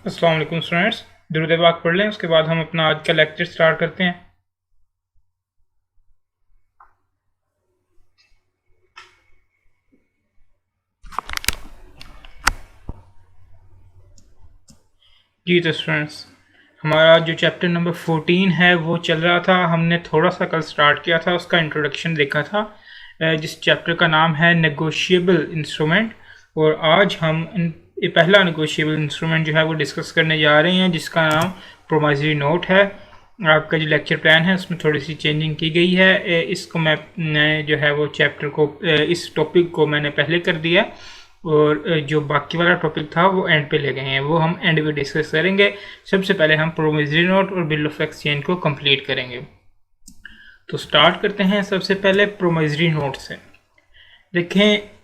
अस्सलाम वालेकुम स्टूडेंट्स, दुरूद पाक पढ़ लें। उसके बाद हम अपना आज का लेक्चर स्टार्ट करते हैं। जी तो स्टूडेंट्स, हमारा जो चैप्टर नंबर 14 है वो चल रहा था। हमने थोड़ा सा कल स्टार्ट किया था, उसका इंट्रोडक्शन देखा था, जिस चैप्टर का नाम है नेगोशिएबल इंस्ट्रूमेंट। और आज हम पहला नेगोशिएबल इंस्ट्रूमेंट जो है वो डिस्कस करने जा रहे हैं, जिसका नाम प्रोमाइजरी नोट है। आपका जो लेक्चर प्लान है उसमें थोड़ी सी चेंजिंग की गई है। इसको मैं जो है वो चैप्टर को, इस टॉपिक को मैंने पहले कर दिया और जो बाकी वाला टॉपिक था वो एंड पे ले गए हैं, वो हम एंड पे डिस्कस करेंगे। सबसे पहले हम प्रोमिसरी नोट और बिल ऑफ एक्सचेंज को कंप्लीट करेंगे। तो स्टार्ट करते हैं सबसे पहले प्रोमिसरी नोट से। देखें,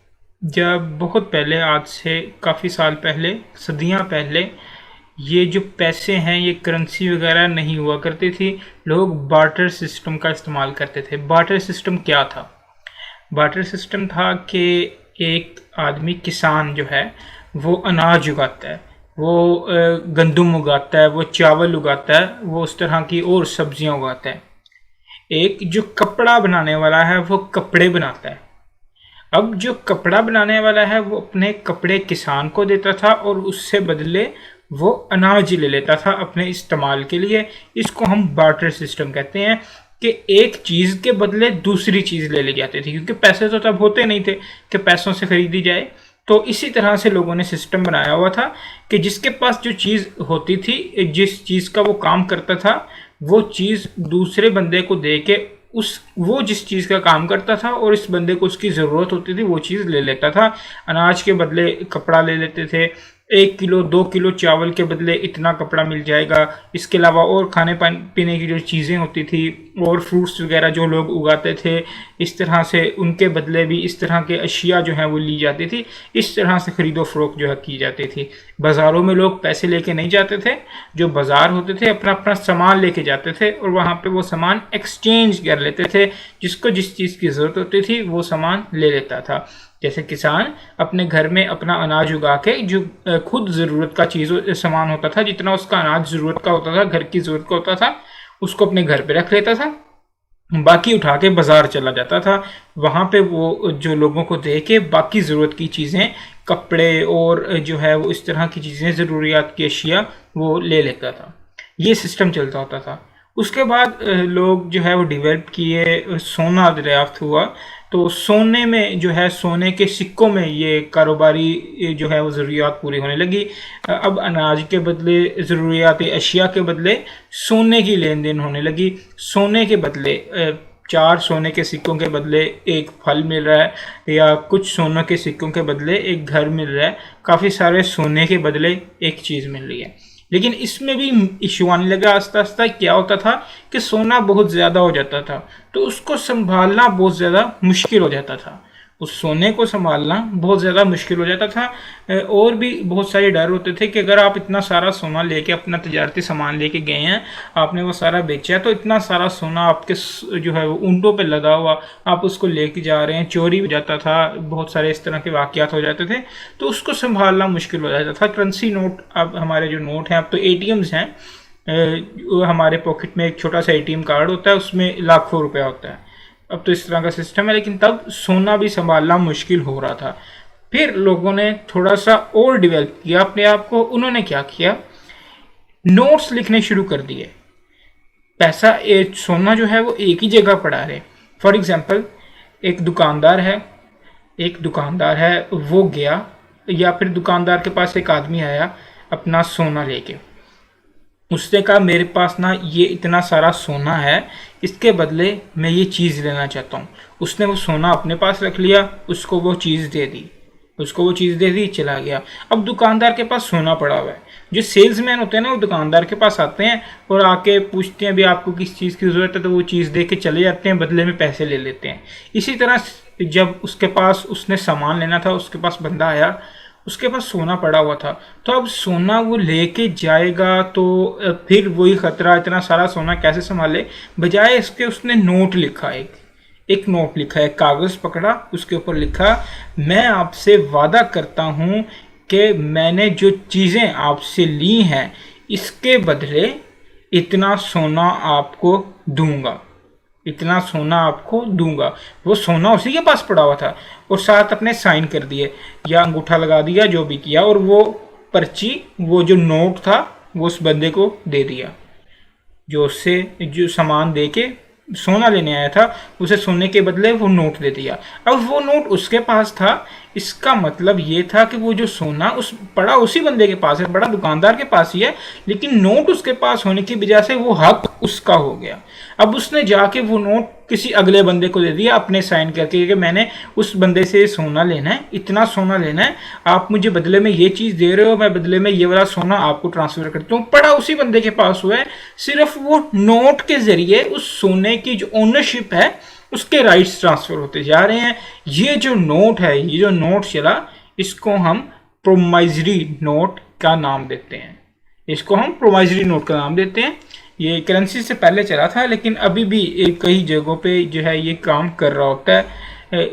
जब बहुत पहले, आज से काफ़ी साल पहले, सदियां पहले, ये जो पैसे हैं ये करेंसी वगैरह नहीं हुआ करती थी। लोग बार्टर सिस्टम का इस्तेमाल करते थे। बार्टर सिस्टम क्या था? बार्टर सिस्टम था कि एक आदमी, किसान जो है वो अनाज उगाता है, वो गंदम उगाता है, वो चावल उगाता है, वो उस तरह की और सब्जियां उगाता है। एक जो कपड़ा बनाने वाला है वो कपड़े बनाता है। अब जो कपड़ा बनाने वाला है वो अपने कपड़े किसान को देता था और उससे बदले वो अनाज ले लेता था अपने इस्तेमाल के लिए। इसको हम बार्टर सिस्टम कहते हैं कि एक चीज़ के बदले दूसरी चीज़ ले ली जाती थी, क्योंकि पैसे तो तब होते नहीं थे कि पैसों से खरीदी जाए। तो इसी तरह से लोगों ने सिस्टम बनाया हुआ था कि जिसके पास जो चीज़ होती थी, जिस चीज़ का वो काम करता था, वो चीज़ दूसरे बंदे को दे के वो जिस चीज़ का काम करता था और इस बंदे को उसकी ज़रूरत होती थी वो चीज़ ले लेता था। अनाज के बदले कपड़ा ले लेते थे। 1 किलो 2 किलो चावल के बदले इतना कपड़ा मिल जाएगा। इसके अलावा और खाने पीने की जो चीज़ें होती थी और फ्रूट्स वगैरह जो लोग उगाते थे, इस तरह से उनके बदले भी इस तरह के अशिया जो हैं वो ली जाती थी। इस तरह से ख़रीदो फरोख्त जो है की जाती थी। बाज़ारों में लोग पैसे लेके नहीं जाते थे। जो बाज़ार होते थे अपना अपना सामान लेके जाते थे और वहाँ पे वो सामान एक्सचेंज कर लेते थे। जिसको जिस चीज़ की ज़रूरत होती थी वो सामान ले लेता था। जैसे किसान अपने घर में अपना अनाज उगा के जो खुद ज़रूरत का चीज़ सामान होता था, जितना उसका अनाज ज़रूरत का होता था, घर की ज़रूरत का होता था, उसको अपने घर पे रख लेता था। बाकी उठा के बाज़ार चला जाता था। वहाँ पे वो जो लोगों को दे के बाकी ज़रूरत की चीज़ें, कपड़े और जो है वो इस तरह की चीज़ें, ज़रूरियात की अशिया वो ले लेता था। ये सिस्टम चलता होता था। उसके बाद लोग जो है वो डेवलप किए, सोना दरियाफ्त हुआ। तो सोने में जो है, सोने के सिक्कों में ये कारोबारी जो है वो ज़रूरियात पूरी होने लगी। अब अनाज के बदले, ज़रूरियाती अशिया के बदले सोने की लेन देन होने लगी। सोने के बदले 4 सोने के सिक्कों के बदले एक फल मिल रहा है, या कुछ सोने के सिक्कों के बदले एक घर मिल रहा है। काफ़ी सारे सोने के बदले एक चीज़ मिल रही है। लेकिन इसमें भी इशू आने लगा आस्ता आस्ता। क्या होता था कि सोना बहुत ज़्यादा हो जाता था तो उसको संभालना बहुत ज़्यादा मुश्किल हो जाता था। उस सोने को संभालना बहुत ज़्यादा मुश्किल हो जाता था। और भी बहुत सारे डर होते थे कि अगर आप इतना सारा सोना लेके, अपना तजारती सामान लेके गए हैं, आपने वो सारा बेचा है, तो इतना सारा सोना आपके जो है वो ऊँटों पे लदा हुआ, आप उसको लेके जा रहे हैं, चोरी हो जाता था। बहुत सारे इस तरह के वाक़यात हो जाते थे, तो उसको संभालना मुश्किल हो जाता था। करेंसी नोट, अब हमारे जो नोट हैं, अब तो ATMs हैं, हमारे पॉकेट में एक छोटा सा ATM कार्ड होता है, उसमें लाखों रुपया होता है। अब तो इस तरह का सिस्टम है, लेकिन तब सोना भी संभालना मुश्किल हो रहा था। फिर लोगों ने थोड़ा सा और डेवलप किया अपने आप को। उन्होंने क्या किया, नोट्स लिखने शुरू कर दिए। पैसा, सोना जो है वो एक ही जगह पड़ा है। फॉर एग्जांपल, एक दुकानदार है, वो गया, या फिर दुकानदार के पास एक आदमी आया अपना सोना लेके। उसने कहा मेरे पास ना ये इतना सारा सोना है, इसके बदले मैं ये चीज़ लेना चाहता हूँ। उसने वो सोना अपने पास रख लिया, उसको वो चीज़ दे दी, चला गया। अब दुकानदार के पास सोना पड़ा हुआ है। जो सेल्समैन होते हैं ना, वो दुकानदार के पास आते हैं और आके पूछते हैं भी आपको किस चीज़ की ज़रूरत है, तो वो चीज़ दे के चले जाते हैं, बदले में पैसे ले लेते हैं। इसी तरह जब उसके पास, उसने सामान लेना था, उसके पास बंदा आया, उसके पास सोना पड़ा हुआ था, तो अब सोना वो लेके जाएगा तो फिर वही खतरा, इतना सारा सोना कैसे संभाले। बजाय इसके उसने नोट लिखा, एक नोट लिखा है, कागज़ पकड़ा, उसके ऊपर लिखा मैं आपसे वादा करता हूँ कि मैंने जो चीज़ें आपसे ली हैं इसके बदले इतना सोना आपको दूंगा, इतना सोना आपको दूंगा। वो सोना उसी के पास पड़ा हुआ था और साथ अपने साइन कर दिए या अंगूठा लगा दिया, जो भी किया, और वो पर्ची, वो जो नोट था वो उस बंदे को दे दिया जो उससे जो सामान दे के सोना लेने आया था, उसे सोने के बदले वो नोट दे दिया। अब वो नोट उसके पास था, इसका मतलब ये था कि वो जो सोना उस पड़ा उसी बंदे के पास है, बड़ा दुकानदार के पास ही है, लेकिन नोट उसके पास होने की वजह से वो हक उसका हो गया। अब उसने जाके वो नोट किसी अगले बंदे को दे दिया अपने साइन करके कि मैंने उस बंदे से सोना लेना है, इतना सोना लेना है, आप मुझे बदले में ये चीज़ दे रहे हो, मैं बदले में ये वाला सोना आपको ट्रांसफ़र करता हूँ। पड़ा उसी बंदे के पास हुआ है, सिर्फ वो नोट के ज़रिए उस सोने की जो ओनरशिप है उसके राइट्स ट्रांसफ़र होते जा रहे हैं। ये जो नोट है, ये जो नोट चला, इसको हम प्रोमाइजरी नोट का नाम देते हैं, इसको हम प्रोमाइजरी नोट का नाम देते हैं। ये करेंसी से पहले चला था, लेकिन अभी भी कई जगहों पे जो है ये काम कर रहा होता है।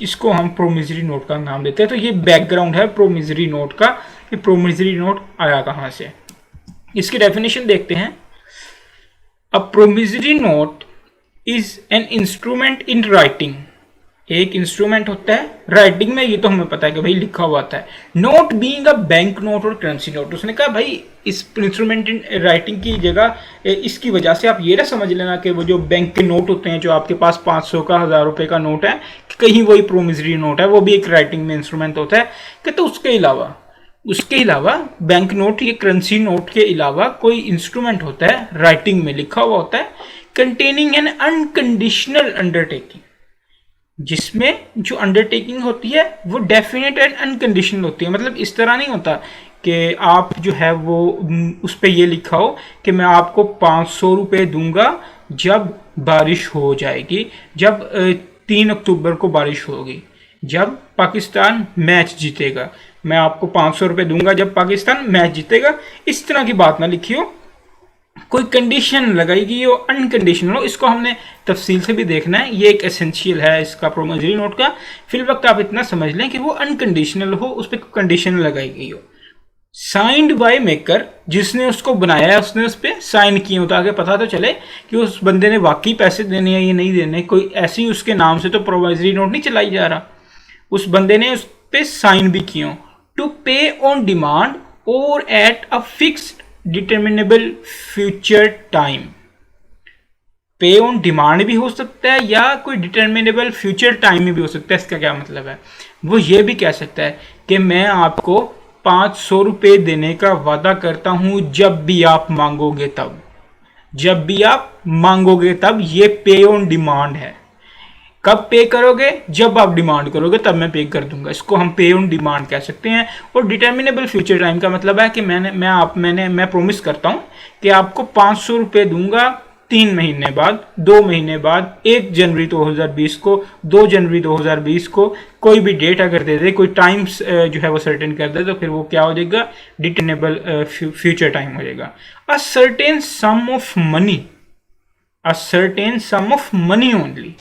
इसको हम प्रोमिजरी नोट का नाम देते हैं। तो ये बैकग्राउंड है प्रोमिजरी नोट का, कि प्रोमिजरी नोट आया कहाँ से। इसकी डेफिनेशन देखते हैं। A promissory note is an instrument in writing, एक इंस्ट्रूमेंट होता है राइटिंग में, ये तो हमें पता है कि भाई लिखा हुआ आता है। Note being a bank note और करेंसी नोट, उसने कहा भाई इस इंस्ट्रूमेंट इन राइटिंग की जगह इसकी वजह से आप ये ना समझ लेना कि वो जो बैंक के नोट होते हैं, जो आपके पास 500 का 1000 रुपये का नोट है, कहीं वही प्रोमिजरी नोट है, वो भी एक राइटिंग में इंस्ट्रूमेंट होता है। कि तो उसके अलावा बैंक नोट या करेंसी नोट के अलावा कोई इंस्ट्रूमेंट होता है राइटिंग में लिखा हुआ होता है, कंटेनिंग एन अनकंडीशनल अंडरटेकिंग, जिसमें जो अंडरटेकिंग होती है वो डेफिनेट एंड अनकंडीशनल होती है। मतलब इस तरह नहीं होता कि आप जो है वो उस पर ये लिखा हो कि मैं आपको 500 रुपये दूंगा जब बारिश हो जाएगी, जब 3 अक्टूबर को बारिश होगी, जब पाकिस्तान मैच जीतेगा, मैं आपको 500 रुपये दूंगा जब पाकिस्तान मैच जीतेगा। इस तरह की बात ना लिखी हो, कोई कंडीशन लगाई गई हो, अनकंडीशनल हो। इसको हमने तफसील से भी देखना है, ये एक एसेंशियल है इसका प्रोमिजरी नोट का। फिर वक्त आप इतना समझ लें कि वो अनकंडीशनल हो, उस पर कंडीशन लगाई गई हो। साइंड बाय मेकर, जिसने उसको बनाया है उसने उस पर साइन किए हो, ताकि पता तो चले कि उस बंदे ने वाकई पैसे देने हैं या नहीं देने। कोई ऐसी उसके नाम से तो प्रोमिजरी नोट नहीं चलाई जा रहा, उस बंदे ने उस पर साइन भी किए हो। टू पे ऑन डिमांड और at a fixed determinable future time, पे ऑन डिमांड भी हो सकता है या कोई डिटर्मिनेबल फ्यूचर टाइम में भी हो सकता है। इसका क्या मतलब है? वो ये भी कह सकता है कि मैं आपको 500 रुपये देने का वादा करता हूं जब भी आप मांगोगे तब, जब भी आप मांगोगे तब। ये पे ऑन डिमांड है। कब पे करोगे? जब आप डिमांड करोगे तब मैं पे कर दूंगा। इसको हम पे ऑन डिमांड कह सकते हैं। और डिटर्मिनेबल फ्यूचर टाइम का मतलब है कि मैं प्रोमिस करता हूं कि आपको 500 रुपये दूंगा 3 महीने बाद, 2 महीने बाद, 1 जनवरी 2020 को, 2 जनवरी 2020 को, कोई भी डेट अगर दे दे, कोई टाइम्स जो है वो सर्टेन कर दे, तो फिर वो क्या हो जाएगा? डिटर्मिनेबल फ्यूचर टाइम हो जाएगा। अ certain sum of money, a certain sum of money only,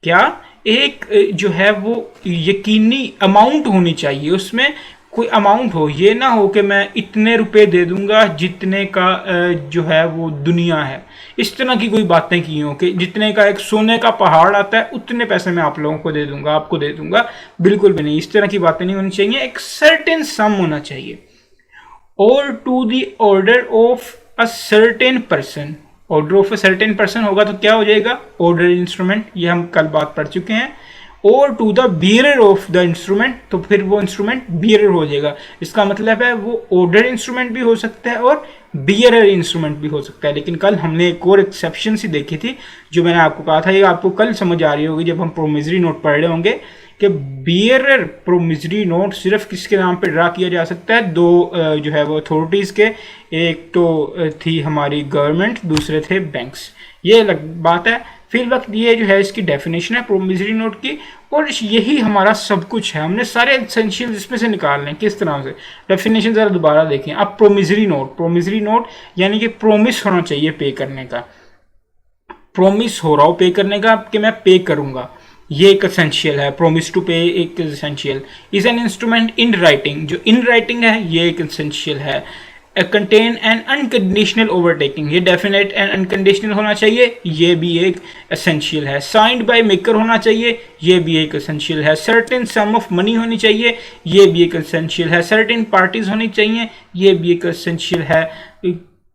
क्या एक जो है वो यकीनी अमाउंट होनी चाहिए, उसमें कोई अमाउंट हो। ये ना हो कि मैं इतने रुपए दे दूंगा जितने का जो है वो दुनिया है, इस तरह की कोई बातें की हो कि जितने का एक सोने का पहाड़ आता है उतने पैसे मैं आप लोगों को दे दूंगा, आपको दे दूंगा। बिल्कुल भी नहीं, इस तरह की बातें नहीं होनी चाहिए। एक सर्टेन सम होना चाहिए। Or to the order of a certain person, order of a certain person होगा तो क्या हो जाएगा? ऑर्डर इंस्ट्रूमेंट, ये हम कल बात पढ़ चुके हैं। Or to the bearer of the instrument, तो फिर वो इंस्ट्रूमेंट बियरर हो जाएगा। इसका मतलब है वो ऑर्डर इंस्ट्रूमेंट भी हो सकता है और बियरर इंस्ट्रूमेंट भी हो सकता है। लेकिन कल हमने एक और एक्सेप्शन सी देखी थी, जो मैंने आपको कहा था, ये आपको कल समझ आ रही होगी जब हम प्रोमिजरी नोट पढ़ रहे होंगे, कि बियरर प्रोमिजरी नोट सिर्फ किसके नाम पे ड्रा किया जा सकता है? 2 जो है वो अथॉरिटीज़ के, एक तो थी हमारी गवर्नमेंट, दूसरे थे बैंक्स। ये अलग बात है। फिर वक्त ये जो है इसकी डेफिनेशन है प्रोमिजरी नोट की, और यही हमारा सब कुछ है। हमने सारे एसेंशियल इसमें से निकालने हैं। किस तरह से? डेफिनेशन ज़रा दोबारा देखें। अब प्रोमिजरी नोट यानी कि प्रोमिस होना चाहिए पे करने का, प्रोमिस हो रहा हो पे करने का कि मैं पे करूंगा। ये एक एसेंशियल है, प्रोमिस टू पे एक essential. Is an instrument in writing, जो इन राइटिंग है ये एक एसेंशियल है। कंटेन एन अनकंडीशनल ओवरटेकिंग, ये डेफिनेट एंड अनकंडीशनल होना चाहिए, ये भी एक एसेंशियल है। साइंड बाय मेकर होना चाहिए, ये भी एक एसेंशियल है। सर्टेन सम ऑफ मनी होनी चाहिए, ये भी एक एसेंशियल है। सर्टेन पार्टीज होनी चाहिए, ये भी एक एसेंशियल है।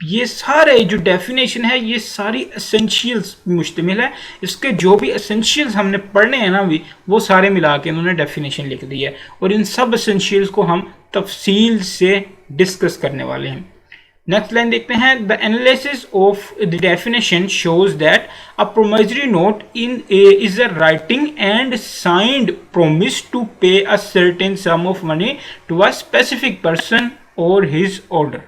ये सारे जो डेफिनेशन है ये सारी एसेंशियल्स मुश्तमिल है। इसके जो भी एसेंशियल्स हमने पढ़ने हैं ना अभी, वो सारे मिला के उन्होंने डेफिनेशन लिख दी है, और इन सब एसेंशियल्स को हम तफसील से डिस्कस करने वाले हैं। नेक्स्ट लाइन देखते हैं, the analysis of the definition shows that a promissory note in is a writing and signed promise to pay a certain sum of money to a specific person और his order.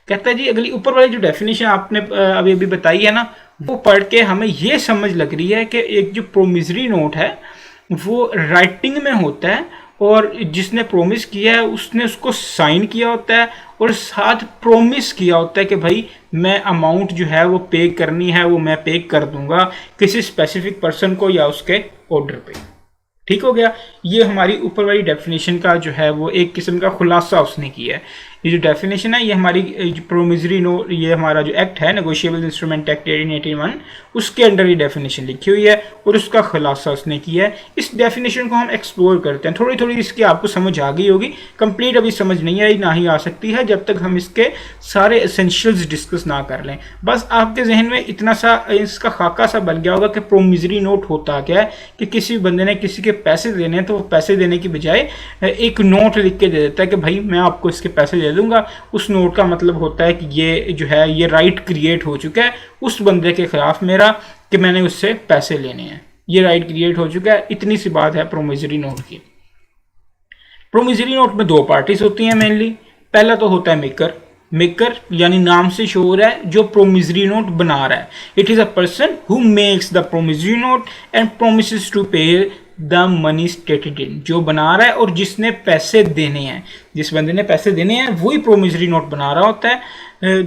कहता है जी अगली ऊपर वाली जो definition आपने अभी अभी बताई है ना, वो पढ़ के हमें ये समझ लग रही है कि एक जो प्रोमिसरी नोट है वो राइटिंग में होता है, और जिसने प्रोमिस किया है उसने उसको साइन किया होता है, और साथ प्रोमिस किया होता है कि भाई मैं अमाउंट जो है वो पे करनी है, वो मैं पे कर दूंगा किसी स्पेसिफिक पर्सन को या उसके ऑर्डर पे। ठीक हो गया। ये हमारी ऊपर वाली डेफिनेशन का जो है वो एक किस्म का खुलासा उसने किया है। ये जो डेफिनेशन है ये हमारी प्रोमिसरी नो, ये हमारा जो एक्ट है नेगोशिएबल इंस्ट्रूमेंट एक्ट 1881, उसके अंडर ये डेफिनेशन लिखी हुई है और उसका खुलासा उसने किया है। इस डेफिनेशन को हम एक्सप्लोर करते हैं, थोड़ी थोड़ी इसकी आपको समझ आ गई होगी, कंप्लीट अभी समझ नहीं आई, ना ही आ सकती है जब तक हम इसके सारे एसेंशियल्स डिस्कस ना कर लें। बस आपके जहन में इतना सा इसका खाका सा बन गया होगा कि प्रोमिसरी नोट होता क्या है, कि किसी बंदे ने किसी के पैसे देने हैं तो वो पैसे देने की बजाय एक नोट लिख के दे देता है कि भाई मैं आपको इसके पैसे दे दूंगा। उस नोट का मतलब होता है कि ये जो है ये राइट क्रिएट हो चुका है उस बंदे के खिलाफ मेरा, कि मैंने उससे पैसे लेने हैं, ये राइट क्रिएट हो चुका है। इतनी सी बात है प्रोमिसरी नोट की। प्रोमिसरी नोट में दो पार्टीज होती हैं मेनली। पहला तो होता है मेकर, मेकर यानी नाम से शो हो रहा है जो प्रोमिसरी नोट बना रहा है। It is a person who makes the promissory note and promises to pay the money stated in, जो बना रहा है और जिसने पैसे देने हैं, जिस बंदे ने पैसे देने हैं वही प्रोमिसरी नोट बना रहा होता है।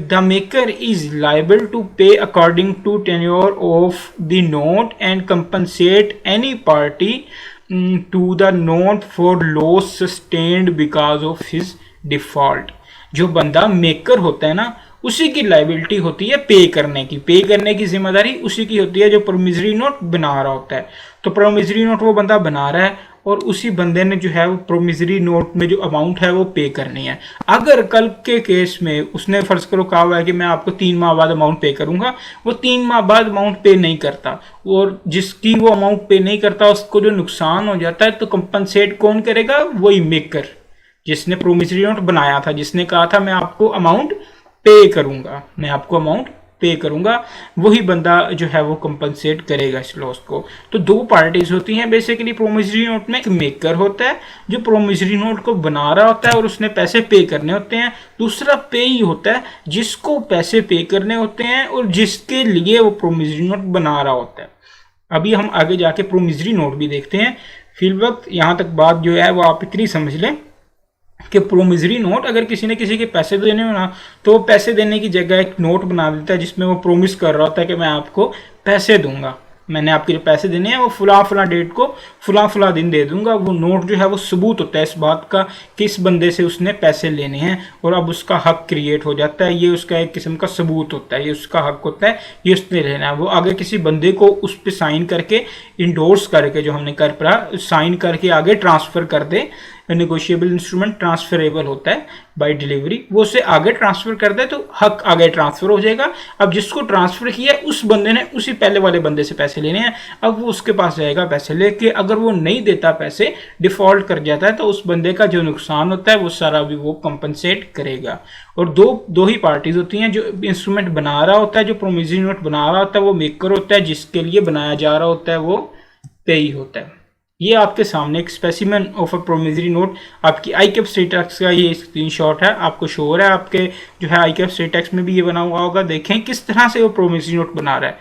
The maker is liable to pay according to tenure of the note and compensate any party to the note for loss sustained because of his default. जो बंदा मेकर होता है ना उसी की लाइबिलिटी होती है पे करने की जिम्मेदारी उसी की होती है जो प्रोमिसरी नोट बना रहा होता है। तो प्रोमिसरी नोट वो बंदा बना रहा है और उसी बंदे ने जो है वो प्रोमिसरी नोट में जो अमाउंट है वो पे करनी है। अगर कल के केस में उसने फर्ज करो कहा हुआ है कि मैं आपको 3 माह बाद अमाउंट पे करूंगा, वो 3 माह बाद अमाउंट पे नहीं करता और जिसकी वो अमाउंट पे नहीं करता उसको जो नुकसान हो जाता है तो कंपनसेट कौन करेगा? वही मेकर जिसने प्रोमिसरी नोट बनाया था, जिसने कहा था मैं आपको अमाउंट पे करूंगा, मैं आपको अमाउंट पे करूंगा, वही बंदा जो है वो कंपनसेट करेगा इस लॉस को। तो दो पार्टीज होती हैं बेसिकली प्रोमिसरी नोट में। एक मेकर होता है जो प्रोमिसरी नोट को बना रहा होता है और उसने पैसे पे करने होते हैं। दूसरा पे ही होता है जिसको पैसे पे करने होते हैं और जिसके लिए वो प्रोमिसरी नोट बना रहा होता है। अभी हम आगे जाके प्रोमिसरी नोट भी देखते हैं। फिल वक्त यहाँ तक बात जो है वो आप इतनी समझ लें कि प्रोमिसरी नोट अगर किसी ने किसी के पैसे देने हो ना तो वो पैसे देने की जगह एक नोट बना देता है जिसमें वो प्रोमिस कर रहा होता है कि मैं आपको पैसे दूंगा, मैंने आपके जो पैसे देने हैं वो फला डेट को फला दिन दे दूंगा। वो नोट जो है वो सबूत होता है इस बात का कि इस बंदे से उसने पैसे लेने हैं और अब उसका हक क्रिएट हो जाता है। ये उसका एक किस्म का सबूत होता है, ये उसका हक होता है, ये उसने लेना है। वो आगे किसी बंदे को उस पर साइन करके इंडोर्स करके जो हमने कर पड़ा साइन करके आगे ट्रांसफर कर दे। नेगोशिएबल इंस्ट्रूमेंट ट्रांसफरेबल होता है बाय डिलीवरी, वो उसे आगे ट्रांसफर कर दे तो हक आगे ट्रांसफर हो जाएगा। अब जिसको ट्रांसफर किया उस बंदे ने उसी पहले वाले बंदे से पैसे लेने हैं, अब वो उसके पास जाएगा पैसे लेके। अगर वो नहीं देता पैसे, डिफॉल्ट कर जाता है, तो उस बंदे का जो नुकसान होता है वो सारा भी वो कंपनसेट करेगा। और दो ही पार्टीज होती हैं, जो इंस्ट्रूमेंट बना रहा होता है, जो प्रोमिसरी नोट बना रहा होता है वो मेकर होता है, जिसके लिए बनाया जा रहा होता है वो पेई होता है। ये आपके सामने एक specimen of a promissory note आपकी आईकेप स्टेटस का ये स्क्रीनशॉट है, आपको शो हो रहा है। आपके जो है आईकेप स्टेटस में भी ये बना हुआ होगा। देखें किस तरह से वो प्रोमिसरी नोट बना रहा है।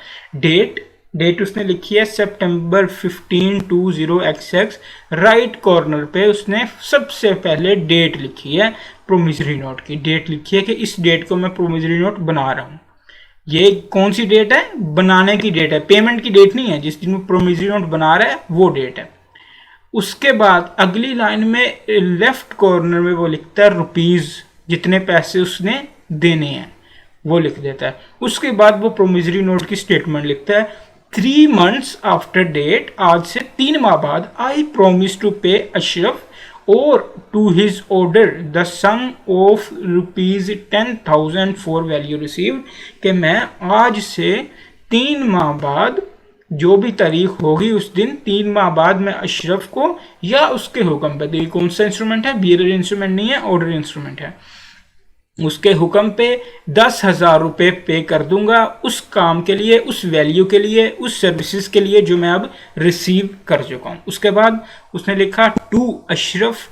डेट उसने लिखी है सितंबर 15 20XX। राइट कॉर्नर पे उसने सबसे पहले डेट लिखी है, प्रोमिसरी नोट की डेट लिखी है कि इस डेट को मैं प्रोमिसरी नोट बना रहा हूँ। ये कौन सी डेट है? बनाने की डेट है, पेमेंट की डेट नहीं है। जिस दिन वो प्रोमिसरी नोट बना रहा है वो डेट है। उसके बाद अगली लाइन में लेफ्ट कॉर्नर में वो लिखता है रुपीज, जितने पैसे उसने देने हैं वो लिख देता है। उसके बाद वो प्रोमिसरी नोट की स्टेटमेंट लिखता है 3 months आफ्टर डेट, आज से 3 माह बाद, आई promise to pay Ashraf or to his order the sum of ₹10,000 for value received, कि मैं आज से 3 माह बाद, जो भी तारीख होगी उस दिन 3 माह बाद, मैं अशरफ को या उसके हुक्म पे, देखिए कौन सा इंस्ट्रूमेंट है, बियरर इंस्ट्रूमेंट नहीं है, ऑर्डर इंस्ट्रूमेंट है, उसके हुक्म पे 10,000 रुपये पे कर दूंगा उस काम के लिए, उस वैल्यू के लिए, उस सर्विसेज के लिए जो मैं अब रिसीव कर चुका हूँ। उसके बाद उसने लिखा टू अशरफ,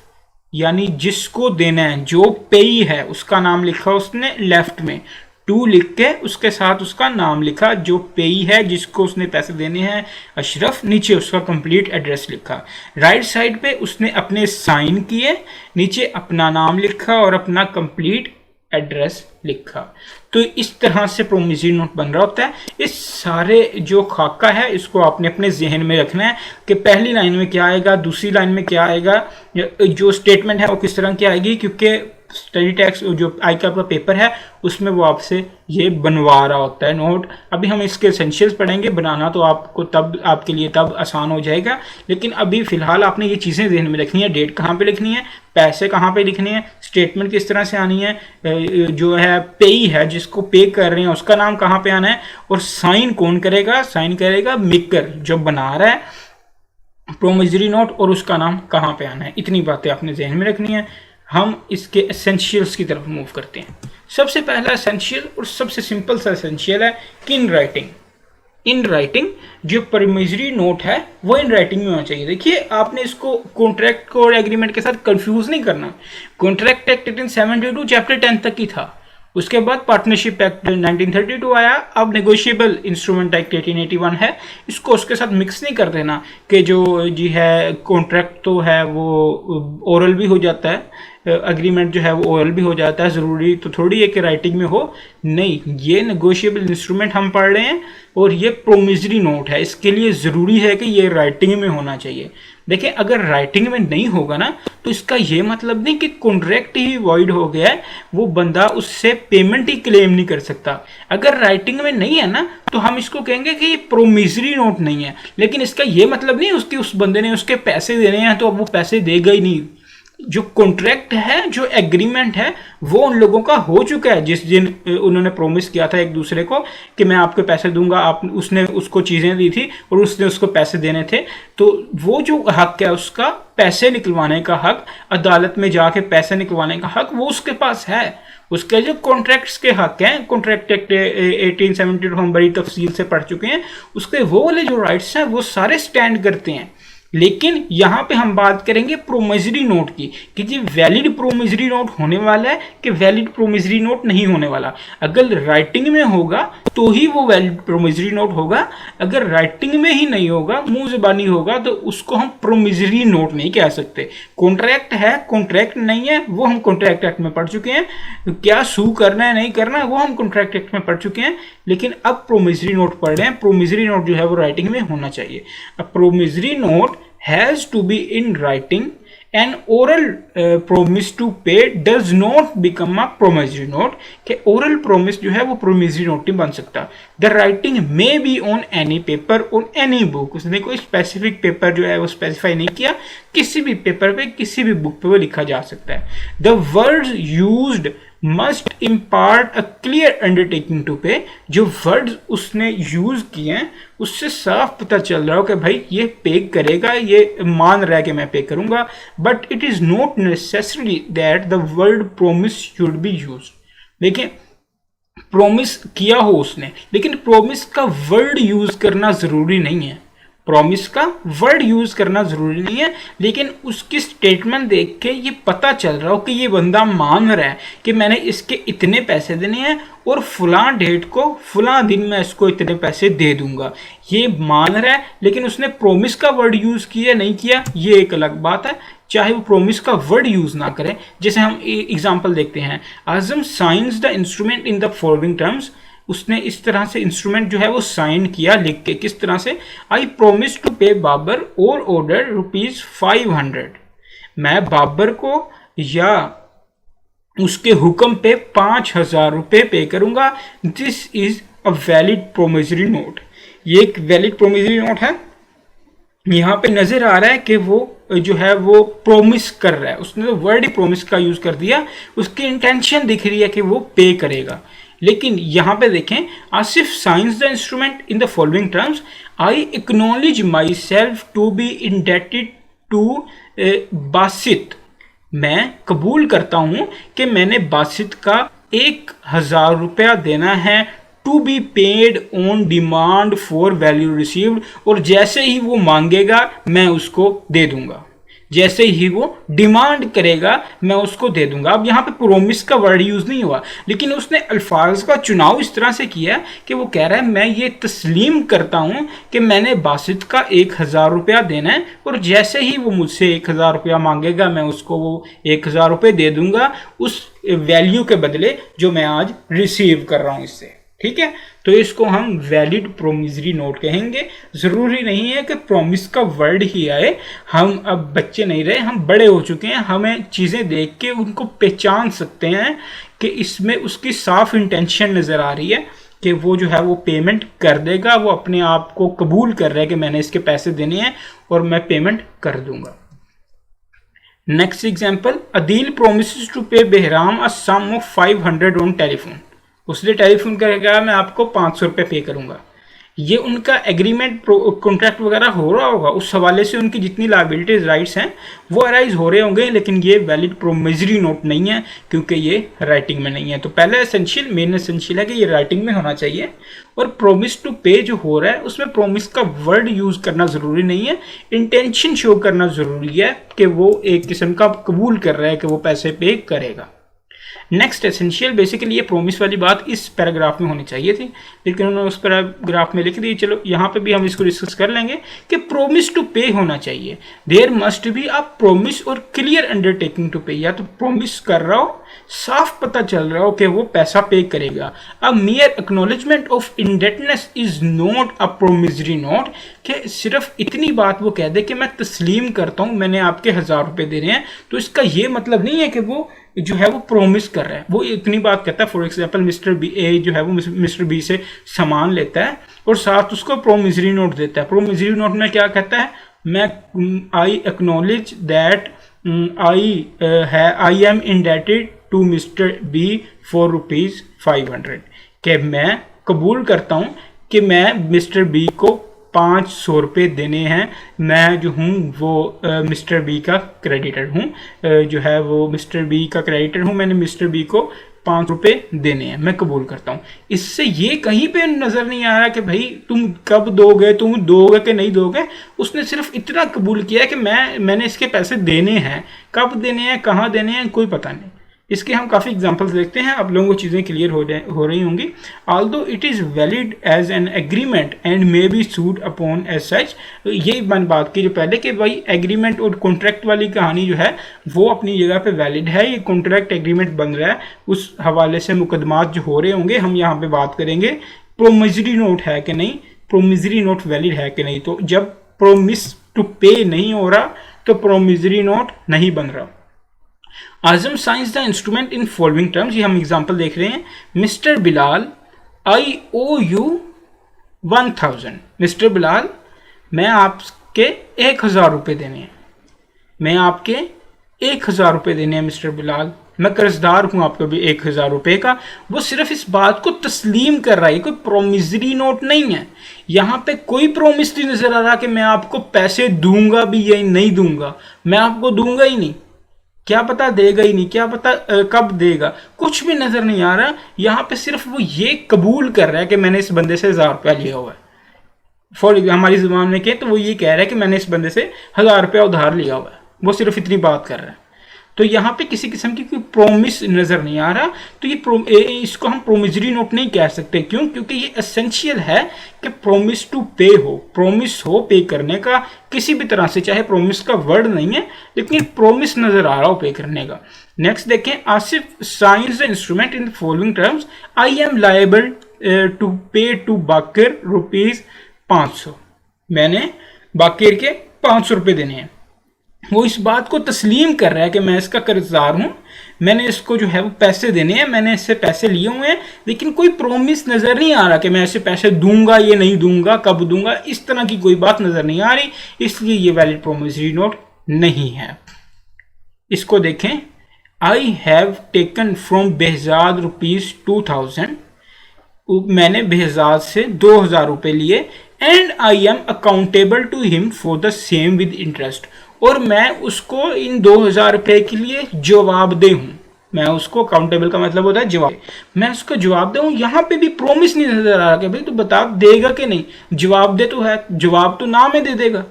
यानी जिसको देना है, जो पेई है उसका नाम लिखा उसने लेफ्ट में, टू लिख के उसके साथ उसका नाम लिखा, जो पेई है जिसको उसने पैसे देने हैं अशरफ, नीचे उसका कंप्लीट एड्रेस लिखा। राइट साइड पे उसने अपने साइन किए, नीचे अपना नाम लिखा और अपना कंप्लीट एड्रेस लिखा। तो इस तरह से प्रोमिसरी नोट बन रहा होता है। इस सारे जो खाका है इसको आपने अपने जहन में रखना है कि पहली लाइन में क्या आएगा, दूसरी लाइन में क्या आएगा, जो स्टेटमेंट है वो किस तरह की आएगी, क्योंकि स्टडी टैक्स जो आईकैप का पेपर है उसमें वो आपसे ये बनवा रहा होता है नोट। अभी हम इसके एसेंशियल्स पढ़ेंगे, बनाना तो आपको तब आपके लिए तब आसान हो जाएगा, लेकिन अभी फिलहाल आपने ये चीज़ें ध्यान में रखनी है। डेट कहाँ पे लिखनी है, पैसे कहाँ पे लिखने हैं, स्टेटमेंट किस तरह से आनी है, जो है पेई है जिसको पे कर रहे हैं उसका नाम कहाँ पे आना है, और साइन कौन करेगा, साइन करेगा मेकर जो बना रहा है प्रोमिसरी नोट, और उसका नाम कहाँ पे आना है। इतनी बातें आपने जहन में रखनी है। हम इसके एसेंशियल्स की तरफ मूव करते हैं। सबसे पहला एसेंशियल और सबसे सिंपल सा एसेंशियल है कि इन राइटिंग, इन राइटिंग जो प्रोमिसरी नोट है वो इन राइटिंग में होना चाहिए। देखिए आपने इसको कॉन्ट्रैक्ट को और एग्रीमेंट के साथ कंफ्यूज नहीं करना। कॉन्ट्रैक्ट एक्ट 1872 चैप्टर 10 तक ही था, उसके बाद पार्टनरशिप एक्ट 1932 आया, अब नेगोशिएबल इंस्ट्रूमेंट एक्ट 1881 है। इसको उसके साथ मिक्स नहीं कर देना कि जो जी है कॉन्ट्रैक्ट तो है वो ओरल भी हो जाता है, एग्रीमेंट जो है वो ओरल भी हो जाता है, ज़रूरी तो थोड़ी है कि राइटिंग में हो, नहीं, ये नेगोशिएबल इंस्ट्रूमेंट हम पढ़ रहे हैं और ये प्रोमिसरी नोट है, इसके लिए ज़रूरी है कि ये राइटिंग में होना चाहिए। देखिए अगर राइटिंग में नहीं होगा ना तो इसका ये मतलब नहीं कि कॉन्ट्रैक्ट ही वॉइड हो गया है, वो बंदा उससे पेमेंट ही क्लेम नहीं कर सकता। अगर राइटिंग में नहीं है ना तो हम इसको कहेंगे कि ये प्रोमिसरी नोट नहीं है, लेकिन इसका ये मतलब नहीं उसके उस बंदे ने उसके पैसे देने हैं तो अब वो पैसे देगा ही नहीं। जो कॉन्ट्रैक्ट है, जो एग्रीमेंट है, वो उन लोगों का हो चुका है जिस दिन उन्होंने प्रॉमिस किया था एक दूसरे को कि मैं आपके पैसे दूंगा, आप उसने उसको चीज़ें दी थी और उसने उसको पैसे देने थे, तो वो जो हक है उसका पैसे निकलवाने का हक, अदालत में जाके पैसे निकलवाने का हक, वो उसके पास है। उसके जो कॉन्ट्रैक्ट्स के हक हैं, कॉन्ट्रैक्ट एक्ट 1872 हम बड़ी तफसील से पढ़ चुके हैं, उसके वो वाले जो राइट्स हैं वो सारे स्टैंड करते हैं। लेकिन यहाँ पे हम बात करेंगे प्रोमिसरी नोट की कि जी वैलिड प्रोमिसरी नोट होने वाला है कि वैलिड प्रोमिसरी नोट नहीं होने वाला। अगर राइटिंग में होगा तो ही वो वैलिड प्रोमिसरी नोट होगा, अगर राइटिंग में ही नहीं होगा, मुंह ज़बानी होगा, तो उसको हम प्रोमिसरी नोट नहीं कह सकते। कॉन्ट्रैक्ट है, कॉन्ट्रैक्ट नहीं है, वो हम कॉन्ट्रैक्ट एक्ट में पढ़ चुके हैं। क्या सू करना है नहीं करना वो हम कॉन्ट्रैक्ट एक्ट में पढ़ चुके हैं, लेकिन अब प्रोमिसरी नोट पढ़ रहे हैं। प्रोमिसरी नोट जो है वो राइटिंग में होना चाहिए। अब promissory note has to be in writing. An oral promise to pay does not become a promissory note, कि oral promise जो है वो promissory note नहीं बन सकता। The writing may be on any paper on any book, उसने कोई specific paper जो है वो specify नहीं किया, किसी भी पेपर पे किसी भी बुक पे वो लिखा जा सकता है। The words used must impart a clear undertaking to pay, जो वर्ड्स उसने यूज किए हैं उससे साफ पता चल रहा हो कि भाई ये पे करेगा, ये मान रहा है कि मैं पे करूंगा। But it is not necessary that the word promise should be use. देखिए प्रोमिस किया हो उसने, लेकिन प्रोमिस का वर्ड यूज करना जरूरी नहीं है। प्रॉमिस का वर्ड यूज करना जरूरी नहीं है, लेकिन उसकी स्टेटमेंट देख के ये पता चल रहा हो कि ये बंदा मान रहा है कि मैंने इसके इतने पैसे देने हैं और फलां डेट को फलां दिन मैं इसको इतने पैसे दे दूंगा, ये मान रहा है। लेकिन उसने प्रोमिस का वर्ड यूज किया नहीं किया ये एक अलग बात है, चाहे वो प्रोमिस का वर्ड यूज ना करें। जैसे हम एग्जांपल देखते हैं, Azam signs the instrument in the following terms, उसने इस तरह से इंस्ट्रूमेंट जो है वो साइन किया लिख के, किस तरह से, आई प्रोमिस टू पे बाबर और ऑर्डर ₹500। मैं बाबर को या उसके हुक्म पे 5,000 रुपये पे करूंगा। This is a valid promissory note. ये एक वैलिड प्रोमिसरी नोट है। यहाँ पे नजर आ रहा है कि वो जो है वो प्रोमिस कर रहा है, उसने तो वर्ड ही प्रोमिस का यूज कर दिया, उसकी इंटेंशन दिख रही है कि वो पे करेगा। लेकिन यहाँ पे देखें, Asif signs the instrument in the following terms, I acknowledge myself to be indebted to Basit. मैं कबूल करता हूं कि मैंने बासित का 1,000 रुपया देना है, to be paid on demand for value received, और जैसे ही वो मांगेगा मैं उसको दे दूंगा, जैसे ही वो डिमांड करेगा मैं उसको दे दूंगा। अब यहाँ पे प्रोमिस का वर्ड यूज नहीं हुआ, लेकिन उसने अल्फाज का चुनाव इस तरह से किया कि वो कह रहा है मैं ये तस्लीम करता हूं कि मैंने बासित का 1,000 रुपया देना है, और जैसे ही वो मुझसे 1,000 रुपया मांगेगा मैं उसको वो 1,000 रुपये दे दूंगा उस वैल्यू के बदले जो मैं आज रिसीव कर रहा हूं इससे। ठीक है, तो इसको हम वैलिड प्रोमिसरी नोट कहेंगे। जरूरी नहीं है कि प्रोमिस का वर्ड ही आए, हम अब बच्चे नहीं रहे, हम बड़े हो चुके हैं, हमें चीज़ें देख के उनको पहचान सकते हैं कि इसमें उसकी साफ इंटेंशन नज़र आ रही है कि वो जो है वो पेमेंट कर देगा, वो अपने आप को कबूल कर रहा है कि मैंने इसके पैसे देने हैं और मैं पेमेंट कर दूंगा। Next example, Adeel promises to pay Behram a sum of 500 on telephone. उसने टेलीफोन करेगा मैं आपको 500 रुपये पे करूंगा। ये उनका एग्रीमेंट कॉन्ट्रैक्ट वगैरह हो रहा होगा, उस हवाले से उनकी जितनी लायबिलिटीज राइट्स हैं वो अराइज हो रहे होंगे, लेकिन ये वैलिड प्रोमिसरी नोट नहीं है क्योंकि ये राइटिंग में नहीं है। तो पहले एसेंशियल, मेन एसेंशियल है कि ये राइटिंग में होना चाहिए, और प्रोमिस टू पे जो हो रहा है उसमें प्रोमिस का वर्ड यूज करना जरूरी नहीं है, इंटेंशन शो करना जरूरी है कि वो एक किस्म का कबूल कर रहा है कि वो पैसे पे करेगा। नेक्स्ट एसेंशियल, बेसिकली ये प्रोमिस वाली बात इस पैराग्राफ में होनी चाहिए थी, लेकिन उन्होंने उस पैराग्राफ में लिख दी। चलो यहाँ पे भी हम इसको डिस्कस कर लेंगे कि प्रोमिस टू पे होना चाहिए। There must be a promise और क्लियर अंडरटेकिंग टू पे, या तो प्रोमिस कर रहा हो, साफ पता चल रहा हो कि वो पैसा पे करेगा। A mere acknowledgement of indebtedness is not a promissory note, कि सिर्फ इतनी बात वो कह दे कि मैं तस्लीम करता हूँ मैंने आपके 1,000 रुपये दे रहे हैं, तो इसका ये मतलब नहीं है कि वो जो है वो प्रोमिस कर रहा है। वो इतनी बात कहता है, फॉर एग्जांपल मिस्टर बी ए जो है वो मिस्टर बी से सामान लेता है और साथ उसको प्रोमिसरी नोट देता है। प्रोमिसरी नोट में क्या कहता है, मैं I acknowledge that I am indebted to mister B for ₹500, कि मैं कबूल करता हूँ कि मैं मिस्टर बी को 500 रुपये देने हैं, मैं जो हूँ वो मिस्टर बी का क्रेडिटर हूँ, जो है वो मिस्टर बी का क्रेडिटर हूँ, मैंने मिस्टर बी को 5 रुपये देने हैं, मैं कबूल करता हूँ। इससे ये कहीं पे नज़र नहीं आ रहा कि भाई तुम कब दोगे, तुम दोगे कि नहीं दोगे। उसने सिर्फ इतना कबूल किया है कि मैंने इसके पैसे देने हैं, कब देने हैं, कहाँ देने हैं, कोई पता नहीं। इसके हम काफ़ी एग्जांपल्स देखते हैं, आप लोगों को चीज़ें क्लियर हो रही होंगी। Although it is valid as an agreement and may be sued upon as such, यही मैंने बात की जो पहले कि भाई एग्रीमेंट और कॉन्ट्रैक्ट वाली कहानी जो है वो अपनी जगह पे वैलिड है, ये कॉन्ट्रैक्ट एग्रीमेंट बन रहा है, उस हवाले से मुकदमात जो हो रहे होंगे हम यहाँ पे बात करेंगे प्रोमिसरी नोट है कि नहीं, प्रोमिसरी नोट वैलिड है कि नहीं। तो जब प्रोमिस टू पे नहीं हो रहा तो प्रोमिसरी नोट नहीं बन रहा। Azam signs the instrument in following terms, ये हम एग्जांपल देख रहे हैं। Mister Bilal I owe you 1,000, mister Bilal मैं आपके 1,000 रुपये देने हैं, मैं आपके 1,000 रुपये देने हैं मिस्टर बिलाल, मैं कर्जदार हूं आपको भी 1,000 रुपये का। वो सिर्फ इस बात को तस्लीम कर रहा है, कोई प्रोमिसरी नोट नहीं है। यहाँ पे कोई प्रोमिस नहीं नजर आ रहा कि मैं आपको पैसे दूंगा भी या नहीं दूंगा, मैं आपको दूंगा ही नहीं, क्या पता देगा ही नहीं, क्या पता कब देगा, कुछ भी नजर नहीं आ रहा। यहाँ पे सिर्फ वो ये कबूल कर रहा है कि मैंने इस बंदे से 1,000 रुपया लिया हुआ है। फॉर हमारी जुबान में कहें तो वो ये कह रहा है कि मैंने इस बंदे से 1,000 रुपया उधार लिया हुआ है, वो सिर्फ इतनी बात कर रहा है। तो यहाँ पे किसी किस्म की कोई प्रोमिस नजर नहीं आ रहा, तो ये इसको हम प्रोमिसरी नोट नहीं कह सकते। क्यों? क्योंकि ये एसेंशियल है कि प्रोमिस टू पे हो, प्रोमिस हो पे करने का किसी भी तरह से, चाहे प्रोमिस का वर्ड नहीं है लेकिन प्रोमिस नजर आ रहा हो पे करने का। नेक्स्ट देखें, Asif signs the instrument in the following terms, I am liable to pay to Baqir ₹500। मैंने बाकिर के 500 रुपये देने हैं। वो इस बात को तस्लीम कर रहा है कि मैं इसका कर्जदार हूँ, मैंने इसको जो है वो पैसे देने हैं, मैंने इससे पैसे लिए हुए हैं, लेकिन कोई प्रॉमिस नज़र नहीं आ रहा कि मैं ऐसे पैसे दूंगा, ये नहीं दूंगा, कब दूंगा, इस तरह की कोई बात नज़र नहीं आ रही, इसलिए ये वैलिड प्रोमिसरी नोट नहीं है। इसको देखें, I have taken from Behzad ₹2000, मैंने बेहजाद से 2000 रुपये लिए, and I am accountable to him for the same with interest, और मैं उसको इन 2000 रुपये के लिए जवाबदेह हूँ। मैं उसको अकाउंटेबल का मतलब होता है जवाब, मैं उसको जवाबदेह हूँ। यहाँ पे भी प्रोमिस नहीं नजर आ रहा कि भाई तो बता देगा कि नहीं, जवाबदेह तो है, जवाब तो नाम है दे देगा,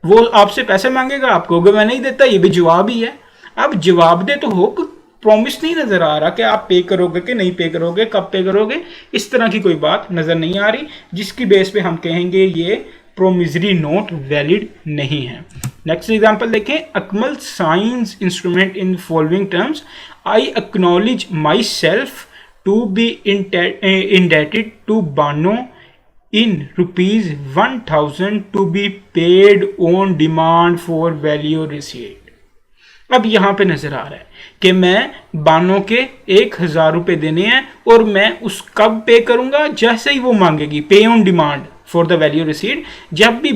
वो आपसे पैसे मांगेगा, आप कहोगे मैं नहीं देता, ये भी जवाब ही है। अब जवाबदेह तो हो, प्रॉमिस नहीं नजर आ रहा कि आप पे करोगे कि नहीं पे करोगे, कब पे करोगे, इस तरह की कोई बात नजर नहीं आ रही, जिसकी बेस पे हम कहेंगे ये प्रोमिसरी नोट वैलिड नहीं है। नेक्स्ट एग्जांपल देखें, Akmal signs instrument in following terms, I acknowledge myself to be indebted to Bano in ₹1000 to be paid on demand for value received। अब यहाँ पे नजर आ रहा है कि मैं बानो के 1000 रुपये देने हैं और मैं उस कब पे करूंगा, जैसे ही वो मांगेगी, पे on demand for the value received, जब भी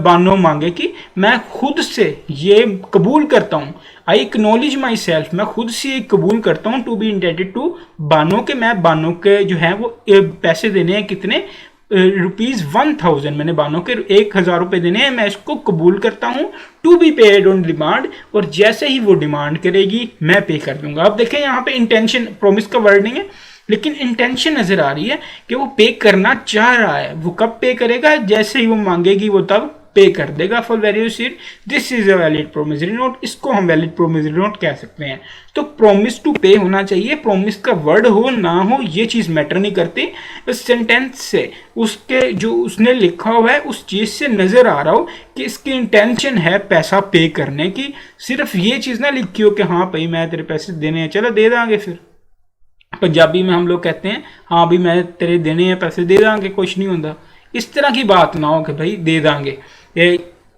बानो मांगेगी मैं खुद से ये कबूल करता हूँ, आई एक्नॉलेज माई सेल्फ, मैं खुद से ये कबूल करता हूँ, to be indebted to Bano के, मैं बानो के जो है वो पैसे देने हैं, कितने, ₹1000, मैंने बानो के 1000 रुपये देने हैं, मैं इसको कबूल करता हूँ, to be paid on demand, और जैसे ही वो डिमांड करेगी मैं पे कर दूंगा। अब देखें यहाँ पे इंटेंशन, प्रोमिस का वर्डिंग है, लेकिन इंटेंशन नजर आ रही है कि वो पे करना चाह रहा है, वो कब पे करेगा, जैसे ही वो मांगेगी वो तब पे कर देगा for value received. This is a valid promissory note, इसको हम वैलिड प्रोमिसरी नोट कह सकते हैं। तो प्रोमिस टू पे होना चाहिए, प्रोमिस का वर्ड हो ना हो ये चीज मैटर नहीं करती, इस सेंटेंस से उसके जो उसने लिखा हुआ है उस चीज से नजर आ रहा हो कि इसकी इंटेंशन है पैसा पे करने की, सिर्फ ये चीज ना लिखी हो कि हाँ भाई मैं तेरे पैसे देने हैं, चलो दे देंगे। फिर पंजाबी में हम लोग कहते हैं हाँ भाई मैं तेरे देने हैं पैसे, दे देंगे, कुछ नहीं होता, इस तरह की बात ना हो कि भाई दे देंगे।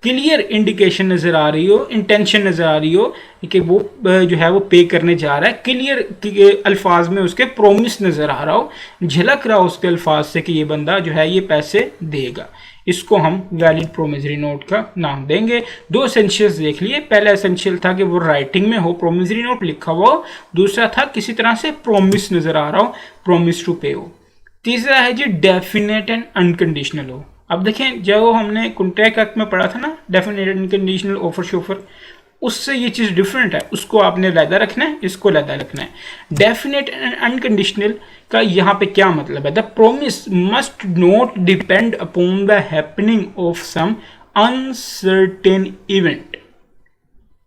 क्लियर इंडिकेशन नजर आ रही हो, इंटेंशन नजर आ रही हो कि वो जो है वो पे करने जा रहा है, क्लियर अल्फाज में उसके प्रोमिस नजर आ रहा हो, झलक रहा हो उसके अल्फाज से कि ये बंदा जो है ये पैसे देगा, इसको हम वैलिड प्रोमिसरी नोट का नाम देंगे। दो एसेंशियल्स देख लिए, पहला एसेंशियल था कि वो राइटिंग में हो, प्रोमिसरी नोट लिखा हुआ हो, दूसरा था किसी तरह से प्रोमिस नजर आ रहा हो, प्रोमिस टू पे हो, तीसरा है जी डेफिनेट एंड अनकंडीशनल हो। अब देखें जो हमने कॉन्ट्रैक्ट एक्ट में पढ़ा था ना, definite and unconditional, offer chauffeur, उससे ये चीज़ डिफरेंट है, उसको आपने लहदा रखना है, इसको लहदा रखना है। डेफिनेट एंड अनकंडीशनल का यहाँ पे क्या मतलब है, the promise must not depend upon the happening of some uncertain event.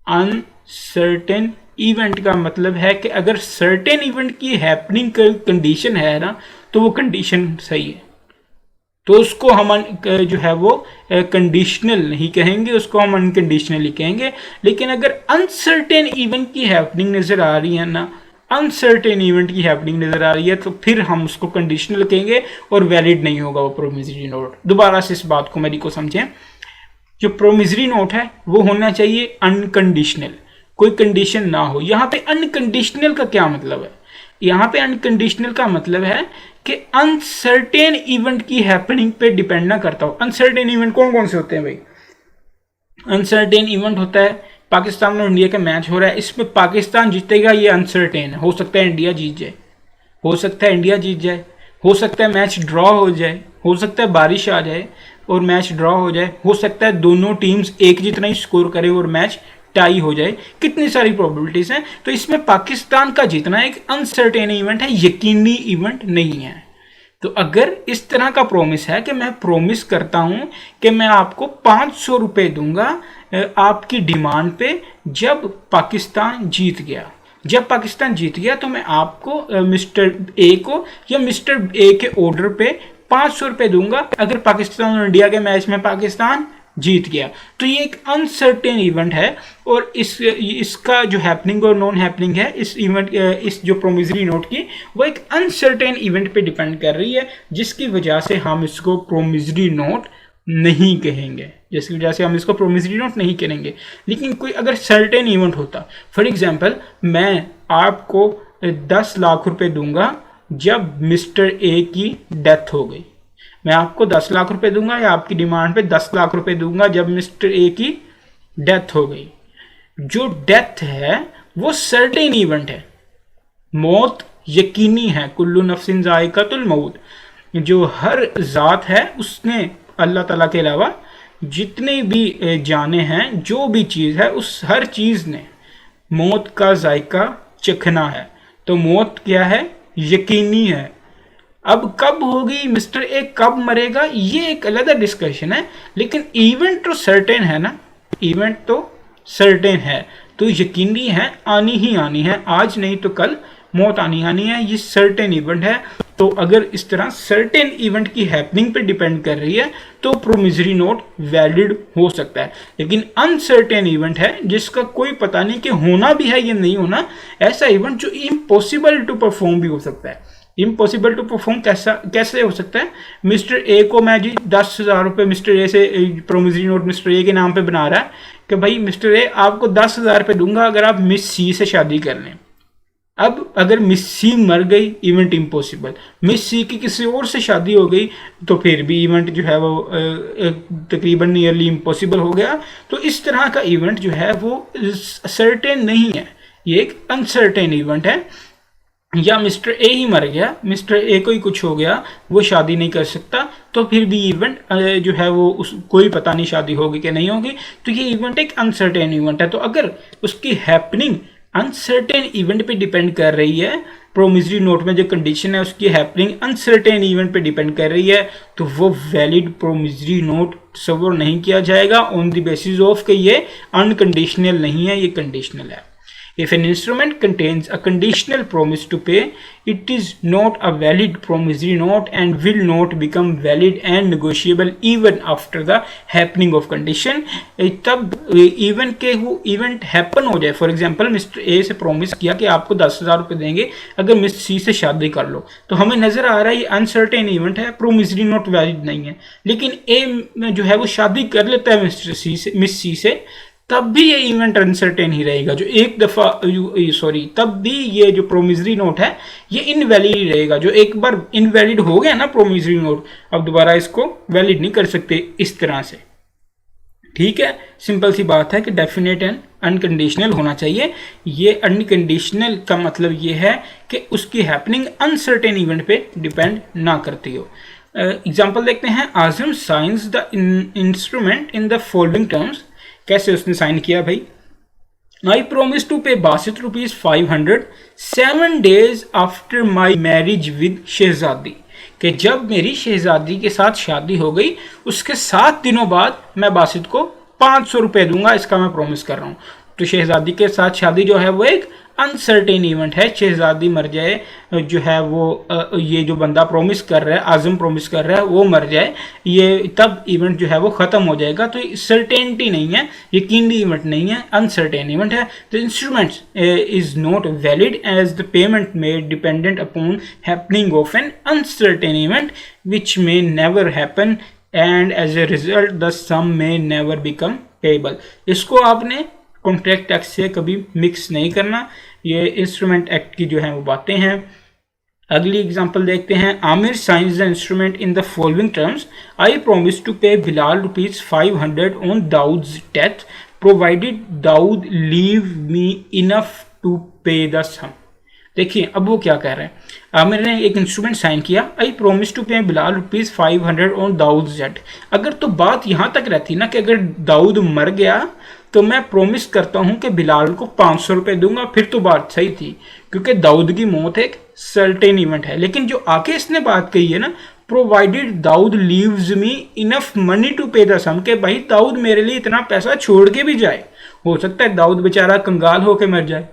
Uncertain event का मतलब है कि अगर सर्टेन इवेंट की हैपनिंग कंडीशन है ना तो वो कंडीशन सही है, तो उसको हम जो है वो कंडीशनल नहीं कहेंगे, उसको हम अनकंडीशनली कहेंगे। लेकिन अगर अनसर्टेन इवेंट की हैपनिंग नजर आ रही है ना, अनसर्टेन इवेंट की हैपनिंग नजर आ रही है, तो फिर हम उसको कंडीशनल कहेंगे और वैलिड नहीं होगा वो प्रोमिसरी नोट। दोबारा से इस बात को मेरी को समझें, जो प्रोमिसरी नोट है वो होना चाहिए अनकंडीशनल, कोई कंडीशन ना हो। यहाँ पे अनकंडीशनल का क्या मतलब है, यहाँ पे अनकंडीशनल का मतलब है कि अनसर्टेन इवेंट की हैपनिंग पे डिपेंड ना करता हो। अनसर्टेन इवेंट कौन कौन से होते हैं भाई, अनसर्टेन इवेंट होता है पाकिस्तान और इंडिया का मैच हो रहा है, इसमें पाकिस्तान जीतेगा ये अनसर्टेन है, हो सकता है इंडिया जीत जाए, हो सकता है इंडिया जीत जाए, हो सकता है मैच ड्रॉ हो जाए, हो सकता है बारिश आ जाए और मैच ड्रॉ हो जाए, हो सकता है दोनों टीम्स एक जितना ही स्कोर करे और मैच टाई हो जाए, कितनी सारी प्रोबेबिलिटीज हैं। तो इसमें पाकिस्तान का जीतना एक अनसर्टेन इवेंट है, यकीनी इवेंट नहीं है। तो अगर इस तरह का प्रोमिस है कि मैं प्रोमिस करता हूं कि मैं आपको 500 रुपये दूंगा आपकी डिमांड पे जब पाकिस्तान जीत गया, जब पाकिस्तान जीत गया तो मैं आपको मिस्टर ए को या मिस्टर ए के ऑर्डर पे 500 रुपये दूंगा। अगर पाकिस्तान और इंडिया के मैच में पाकिस्तान जीत गया। तो ये एक अनसर्टेन इवेंट है और इसका जो हैपनिंग और नॉन हैपनिंग है इस इवेंट इस जो प्रोमिसरी नोट की, वो एक अनसर्टेन इवेंट पे डिपेंड कर रही है, जिसकी वजह से हम इसको प्रोमिसरी नोट नहीं कहेंगे, जिसकी वजह से हम इसको प्रोमिसरी नोट नहीं करेंगे। लेकिन कोई अगर सर्टेन इवेंट होता, फॉर एग्जांपल मैं आपको 10 लाख रुपए दूंगा जब मिस्टर ए की डेथ हो गई, मैं आपको 10 लाख रुपए दूंगा या आपकी डिमांड पे 10 लाख रुपए दूंगा जब मिस्टर ए की डेथ हो गई। जो डेथ है वो सर्टेन इवेंट है, मौत यकीनी है, कुल्लु नफ्सिन जायकातुल मौत, जो हर जात है उसने अल्लाह ताला के अलावा जितने भी जाने हैं, जो भी चीज़ है उस हर चीज़ ने मौत का जायका चखना है। तो मौत क्या है, यकीनी है। अब कब होगी, मिस्टर ए कब मरेगा, ये एक अलग डिस्कशन है, लेकिन इवेंट तो सर्टेन है ना, इवेंट तो सर्टेन है, तो यकीनी है, आनी ही आनी है, आज नहीं तो कल मौत आनी आनी है, ये सर्टेन इवेंट है। तो अगर इस तरह सर्टेन इवेंट की हैपनिंग पे डिपेंड कर रही है तो प्रोमिसरी नोट वैलिड हो सकता है। लेकिन अनसर्टेन इवेंट है जिसका कोई पता नहीं कि होना भी है या नहीं होना, ऐसा इवेंट जो इम्पॉसिबल टू परफॉर्म भी हो सकता है। इम्पॉसिबल टू परफॉर्म कैसे हो सकता है, मिस्टर ए को मैं जी 10,000 रुपये मिस्टर ए से प्रोमिसरी नोट मिस्टर ए के नाम पे बना रहा है कि भाई मिस्टर ए आपको 10,000 रुपये दूंगा अगर आप मिस सी से शादी कर लें। अब अगर मिस सी मर गई, इवेंट इम्पॉसिबल, मिस सी की किसी और से शादी हो गई तो फिर भी इवेंट जो है वो तकरीबन नियरली इम्पॉसिबल हो गया। तो इस तरह का इवेंट जो है वो सर्टेन नहीं है, ये एक अनसर्टेन इवेंट है। या मिस्टर ए ही मर गया, मिस्टर ए को ही कुछ हो गया, वो शादी नहीं कर सकता, तो फिर भी इवेंट जो है वो कोई पता नहीं शादी होगी कि नहीं होगी, तो ये इवेंट एक अनसर्टेन इवेंट है। तो अगर उसकी हैपनिंग अनसर्टेन इवेंट पे डिपेंड कर रही है, प्रोमिसरी नोट में जो कंडीशन है उसकी हैपनिंग अनसर्टेन इवेंट पे डिपेंड कर रही है, तो वो वैलिड प्रोमिसरी नोट तस्वर नहीं किया जाएगा ऑन द बेसिस ऑफ कि ये अनकंडीशनल नहीं है, ये कंडीशनल है। If an instrument contains a conditional promise to pay, it is not a valid promissory note and will not become valid and negotiable even after the happening of condition। तब even के वो event happen हो जाए, for example mister A से promise किया कि आपको 10,000 रुपये देंगे अगर मिस सी से शादी कर लो, तो हमें नजर आ रहा है ये अनसर्टेन इवेंट है, प्रोमिसरी नोट वैलिड नहीं है। लेकिन ए जो है वो शादी कर लेता है मिस्टर सी से, मिस सी से, तब भी ये इवेंट अनसर्टेन ही रहेगा। जो एक दफा तब भी ये जो प्रोमिसरी नोट है ये इनवैलिड ही रहेगा। जो एक बार इनवैलिड हो गया ना प्रोमिसरी नोट, अब दोबारा इसको वैलिड नहीं कर सकते इस तरह से। ठीक है, सिंपल सी बात है कि डेफिनेट एंड अनकंडीशनल होना चाहिए। ये अनकंडीशनल का मतलब ये है कि उसकी हैपनिंग अनसर्टेन इवेंट पे डिपेंड ना करती हो। एग्जाम्पल देखते हैं, Azam signs the instrument in the following terms. कैसे उसने साइन किया भाई, I promise to pay Basit ₹500 7 days after my marriage with Shahzadi, कि जब मेरी शहजादी के साथ शादी हो गई उसके 7 दिनों बाद मैं बासित को 500 रुपये दूंगा, इसका मैं प्रॉमिस कर रहा हूँ। तो शहजादी के साथ शादी जो है वो एक अनसर्टेन इवेंट है, शहजादी मर जाए, जो है वो ये जो बंदा प्रॉमिस कर रहा है, आजम प्रॉमिस कर रहा है, वो मर जाए, ये तब इवेंट जो है वो ख़त्म हो जाएगा। तो सर्टेनिटी नहीं है, यकीनी इवेंट नहीं है, अनसर्टेन इवेंट है। तो instruments is not valid as the payment made dependent upon happening of an uncertain event which may never happen and as a result the sum may never become payable. इसको आपने contract act से कभी mix नहीं करना, ये instrument act की जो है वो बातें हैं। अगली एग्जांपल देखते हैं, Aamir signs the instrument in the following terms, I promise to pay Bilal ₹500 on Daud's death provided Daud leave me enough to pay the sum. देखिए अब वो क्या कह रहे हैं, आमिर ने एक इंस्ट्रूमेंट साइन किया, आई promise to pay Bilal ₹500 on Daud's death. अगर तो बात यहाँ तक रहती ना कि अगर दाऊद मर गया तो मैं प्रॉमिस करता हूं कि बिलाल को 500 रुपये दूंगा, फिर तो बात सही थी, क्योंकि दाऊद की मौत एक सर्टेन इवेंट है। लेकिन जो आके इसने बात कही है ना, provided Dawood leaves me enough money to pay the sum, के भाई दाऊद मेरे लिए इतना पैसा छोड़ के भी जाए, हो सकता है दाऊद बेचारा कंगाल होके मर जाए,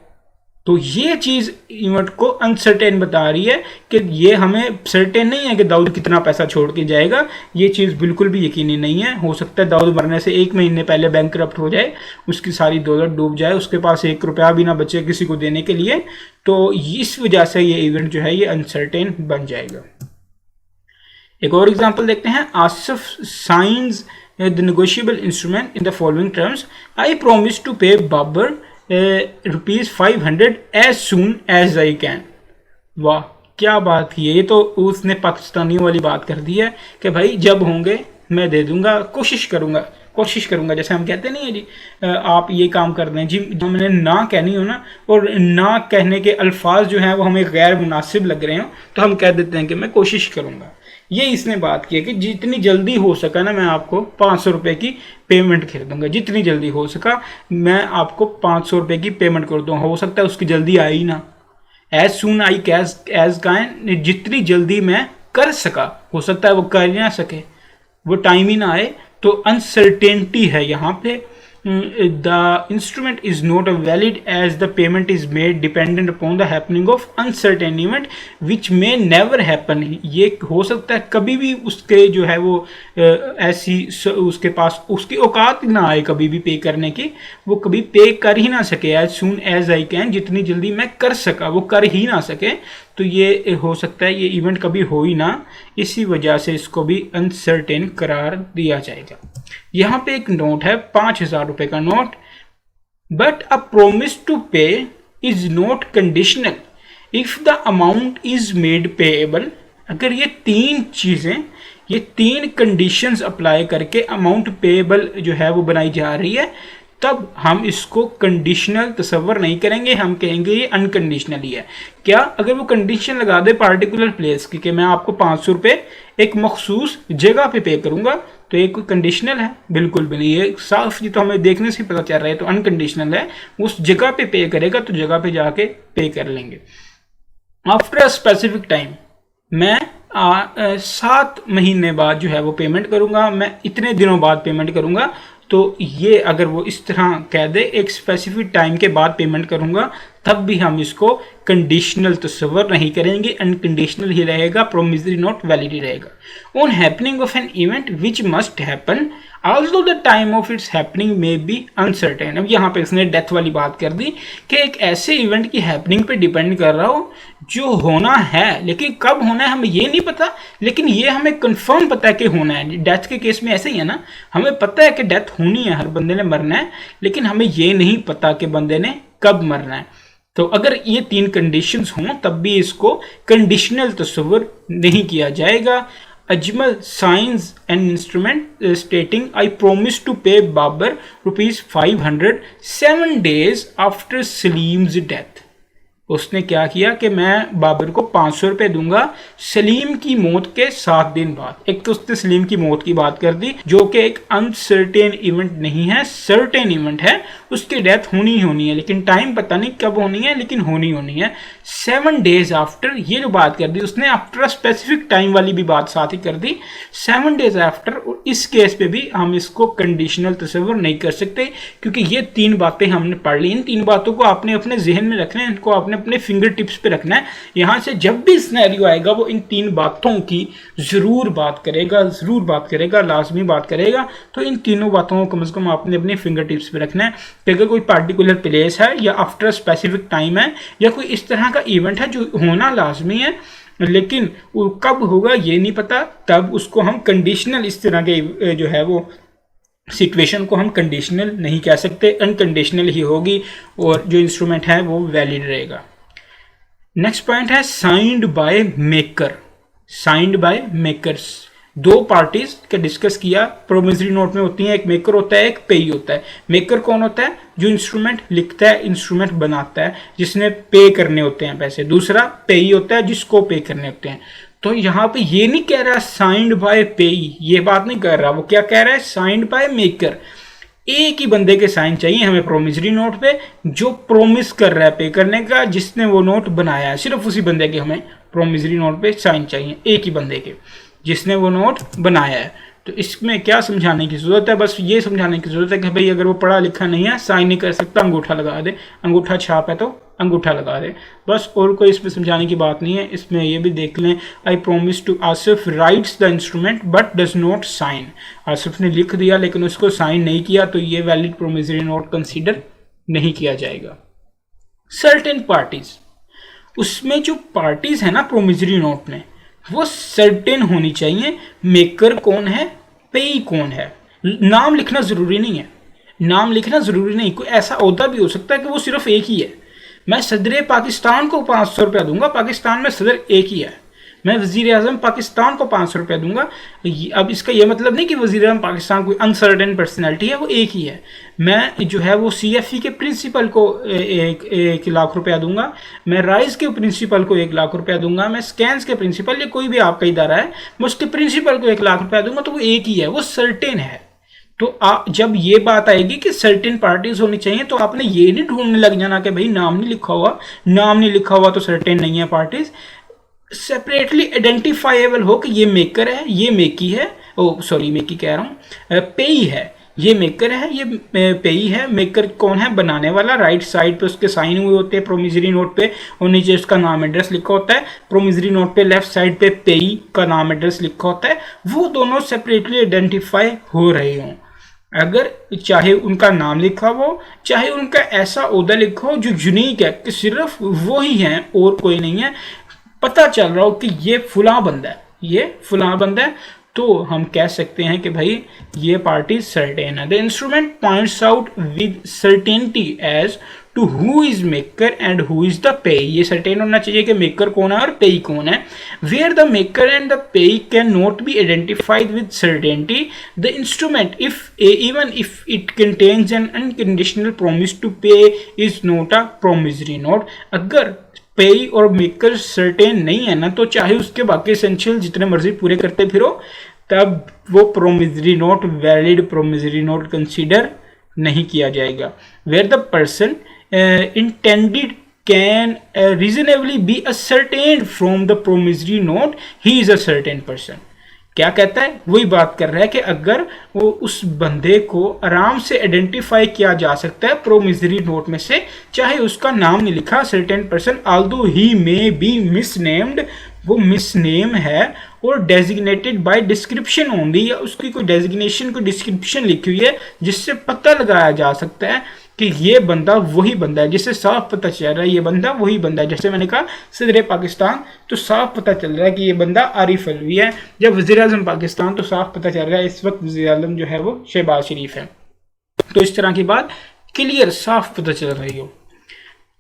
तो ये चीज़ इवेंट को अनसर्टेन बता रही है कि ये हमें सर्टेन नहीं है कि दाऊद कितना पैसा छोड़ के जाएगा। ये चीज़ बिल्कुल भी यकीनी नहीं है। हो सकता है दाऊद मरने से 1 महीने पहले बैंकरप्ट हो जाए, उसकी सारी दौलत डूब जाए, उसके पास 1 रुपया भी ना बचे किसी को देने के लिए। तो इस वजह से ये इवेंट जो है ये अनसर्टेन बन जाएगा। एक और एग्जाम्पल देखते हैं। Asif signs the negotiable instrument in the following terms, I promise to pay Babar ₹500 as soon as I can. वाह क्या बात की है, ये तो उसने पाकिस्तानियों वाली बात कर दी है कि भाई जब होंगे मैं दे दूंगा, कोशिश करूंगा जैसे हम कहते नहीं है जी, आप ये काम कर दें जी, जो मैंने ना कहनी हो ना, और ना कहने के अल्फाज जो हैं वो हमें गैर मुनासिब लग रहे हो तो हम कह देते हैं कि मैं कोशिश करूंगा। ये इसने बात की है कि जितनी जल्दी हो सका ना मैं आपको 500 रुपये की पेमेंट कर दूंगा, जितनी जल्दी हो सका मैं आपको 500 रुपये की पेमेंट कर दूंगा। हो सकता है उसकी जल्दी आई ना, as soon I as can, जितनी जल्दी मैं कर सका, हो सकता है वो कर ना सके, वो टाइम ही ना आए। तो अनसर्टेनिटी है यहाँ पे। the instrument is not valid as the payment is made dependent upon the happening of uncertain event which may never happen। ये हो सकता है कभी भी उसके जो है वो ऐसी उसके पास उसकी औकात ना आए कभी भी पे करने की, वो कभी पे कर ही ना सके। As soon as I can, जितनी जल्दी मैं कर सका वो कर ही ना सके, तो ये हो सकता है ये इवेंट कभी हो ही ना, इसी वजह से इसको भी अनसर्टेन करार दिया जाएगा। यहाँ पे एक नोट है 5000 रुपए का note, but a promise to pay is not conditional if the amount is made payable. अगर ये तीन चीजें, ये तीन कंडीशंस अप्लाई करके अमाउंट पेएबल जो है वो बनाई जा रही है, तब हम इसको कंडीशनल तस्वर नहीं करेंगे, हम कहेंगे ये अनकंडीशनल ही है। क्या? अगर वो कंडीशन लगा दे पार्टिकुलर प्लेस की कि मैं आपको 500 रुपये एक मखसूस जगह पे करूंगा, तो ये कोई कंडीशनल है? बिल्कुल भी नहीं। ये साफ, ये तो हमें देखने से पता चल रहा है, तो अनकंडीशनल है। उस जगह पे करेगा तो जगह पे जाके पे कर लेंगे। आफ्टर अ स्पेसिफिक टाइम, मैं 7 महीने बाद जो है वो पेमेंट करूंगा, मैं इतने दिनों बाद पेमेंट करूंगा। तो ये अगर वो इस तरह कह दे एक स्पेसिफिक टाइम के बाद पेमेंट करूंगा, तब भी हम इसको कंडीशनल तस्वर नहीं करेंगे, अनकंडीशनल ही रहेगा, प्रोमिसरी नोट वैलिड ही रहेगा। On happening of an event which must happen although the time of its happening may be uncertain. अब यहाँ पे इसने डेथ वाली बात कर दी कि एक ऐसे इवेंट की हैपनिंग पे डिपेंड कर रहा हो जो होना है, लेकिन कब होना है हमें ये नहीं पता, लेकिन ये हमें कंफर्म पता है कि होना है। डेथ के केस में ऐसे ही है ना, हमें पता है कि डेथ होनी है, हर बंदे ने मरना है, लेकिन हमें ये नहीं पता कि बंदे ने कब मरना है। तो अगर ये 3 कंडीशंस हों तब भी इसको कंडीशनल तस्वर नहीं किया जाएगा। Ajmal signs and instrument stating I promise to pay Babar ₹500 7 days after Salim's death. उसने क्या किया कि मैं बाबर को 500 रुपये दूंगा सलीम की मौत के 7 दिन बाद। एक तो उसने सलीम की मौत की बात कर दी, जो कि एक अनसर्टेन इवेंट नहीं है, सर्टेन इवेंट है। उसकी डेथ होनी ही होनी है, लेकिन टाइम पता नहीं कब होनी है, लेकिन होनी है। 7 days आफ्टर, ये जो बात कर दी उसने, आफ्टर स्पेसिफिक टाइम वाली भी बात साथ ही कर दी। 7 days आफ्टर, इस केस पे भी हम इसको कंडीशनल तस्वर नहीं कर सकते, क्योंकि ये 3 बातें हमने पढ़ ली। इन 3 बातों को आपने अपने जहन में रखना है, इनको आपने अपने फिंगर टिप्स पे रखना है। यहां से जब भी सिनेरियो आएगा वो इन 3 बातों की जरूर बात करेगा, लाजमी बात करेगा। तो इन तीनों बातों को कम से कम आपने अपने फिंगर टिप्स पे रखना है कि अगर कोई पार्टिकुलर प्लेस है या आफ्टर स्पेसिफिक टाइम है या कोई इस तरह का इवेंट है जो होना लाजमी है, लेकिन वो कब होगा ये नहीं पता, तब उसको हम कंडीशनल, इस तरह के जो है वो सिचुएशन को हम कंडीशनल नहीं कह सकते, अनकंडीशनल ही होगी और जो इंस्ट्रूमेंट है वो वैलिड रहेगा। नेक्स्ट पॉइंट है signed by maker. Signed by makers, 2 parties का डिस्कस किया। प्रोमिसरी नोट में होती है, एक मेकर होता है, एक पेई होता है। मेकर कौन होता है? जो इंस्ट्रूमेंट लिखता है, इंस्ट्रूमेंट बनाता है, जिसने पे करने होते हैं पैसे। दूसरा पेई होता है, जिसको पे करने होते हैं। तो यहाँ पे ये नहीं कह रहा साइंड बाय पेई, ये बात नहीं कर रहा। वो क्या कह रहा है? Signed by maker. एक ही बंदे के साइन चाहिए हमें प्रोमिसरी नोट पे, जो प्रोमिस कर रहा है पे करने का, जिसने वो नोट बनाया है। सिर्फ उसी बंदे के हमें प्रोमिसरी नोट पे साइन चाहिए, एक ही बंदे के जिसने वो नोट बनाया है। तो इसमें क्या समझाने की ज़रूरत है, बस ये समझाने की ज़रूरत है कि भाई अगर वो पढ़ा लिखा नहीं है, साइन नहीं कर सकता, अंगूठा लगा दे, अंगूठा छाप है तो अंगूठा लगा दे, बस। और कोई इसमें समझाने की बात नहीं है। इसमें ये भी देख लें, I promise to Asif writes the instrument but does not sign. Asif ने लिख दिया लेकिन उसको साइन नहीं किया, तो ये वैलिड प्रोमिसरी नोट कंसीडर नहीं किया जाएगा। सर्टेन पार्टीज, उसमें जो पार्टीज है ना प्रोमिसरी नोट में, वो सर्टेन होनी चाहिए। मेकर कौन है, पेई कौन है। नाम लिखना जरूरी नहीं है, नाम लिखना जरूरी नहीं। कोई ऐसा ओहदा भी हो सकता है कि वो सिर्फ एक ही है। मैं सदर पाकिस्तान को 500 रुपया दूंगा, पाकिस्तान में सदर एक ही है। मैं वजीर आजम पाकिस्तान को 500 रुपया दूंगा। अब इसका यह मतलब नहीं कि वजीर आजम पाकिस्तान कोई अनसर्टेन पर्सनैलिटी है, वो एक ही है। मैं जो है वो CFE के प्रिंसिपल को 1 लाख रुपया दूंगा, मैं राइस के प्रिंसिपल को 1 लाख रुपया दूंगा, मैं स्कैंस के प्रिंसिपल या कोई भी आपका इदारा है, मैं उसके प्रिंसिपल को 1 लाख रुपया दूंगा, तो वो एक ही है, वो सर्टेन है। तो जब ये बात आएगी कि सर्टेन पार्टीज होनी चाहिए, तो आपने ये नहीं ढूंढने लग जाना कि भाई नाम नहीं लिखा हुआ, नाम नहीं लिखा हुआ तो सर्टेन नहीं है पार्टीज। सेपरेटली आइडेंटिफाइबल हो कि ये मेकर है, ये मेकी है, मेकी कह रहा हूँ, पेई है, ये मेकर है, ये पेई है। मेकर कौन है, बनाने वाला। राइट साइड पे उसके साइन हुए होते हैं प्रोमिसरी नोट पे, और नीचे उसका नाम एड्रेस लिखा होता है। प्रोमिसरी नोट पे लेफ्ट साइड पे पेई का नाम एड्रेस लिखा होता है। वो दोनों सेपरेटली आइडेंटिफाई हो रहे हों, अगर चाहे उनका नाम लिखा हो, चाहे उनका ऐसा ओहदा लिखा हो जो यूनिक है कि सिर्फ वो ही हैं और कोई नहीं है, पता चल रहा हो कि ये फुला बंदा है, ये फुला बंदा है, तो हम कह सकते हैं कि भाई ये पार्टी सर्टेन है। The instrument points out with certainty as to who is maker and who is the payee. ये सर्टेन होना चाहिए कि मेकर कौन है और पेई कौन है। Where the maker and the payee can not be identified with certainty, the instrument even if it contains an unconditional promise to pay is not a promissory note. अगर payee और maker certain नहीं है ना, तो चाहे उसके बाकी essential जितने मर्जी पूरे करते फिरो, तब वो promissory note valid promissory note consider नहीं किया जाएगा। Where the person intended can reasonably be ascertained from the promissory note, he is a certain person। क्या कहता है, वही बात कर रहा है कि अगर वो उस बंदे को आराम से आइडेंटिफाई किया जा सकता है प्रोमिसरी नोट में से, चाहे उसका नाम नहीं लिखा, certain person although he may be misnamed, वो मिसनेम है, और डेजिग्नेटेड बाय डिस्क्रिप्शन ओनली, या उसकी कोई डेजिग्नेशन कोई डिस्क्रिप्शन लिखी हुई है जिससे पता लगाया जा सकता है कि ये बंदा वही बंदा है, जिससे साफ पता चल रहा है ये बंदा वही बंदा है। जैसे मैंने कहा सदर पाकिस्तान, तो साफ पता चल रहा है कि ये बंदा आरिफ अलवी है। जब वज़ीर आज़म पाकिस्तान, तो साफ पता चल रहा है इस वक्त वज़ीर आज़म जो है वो शहबाज शरीफ है। तो इस तरह की बात क्लियर साफ पता चल रही हो।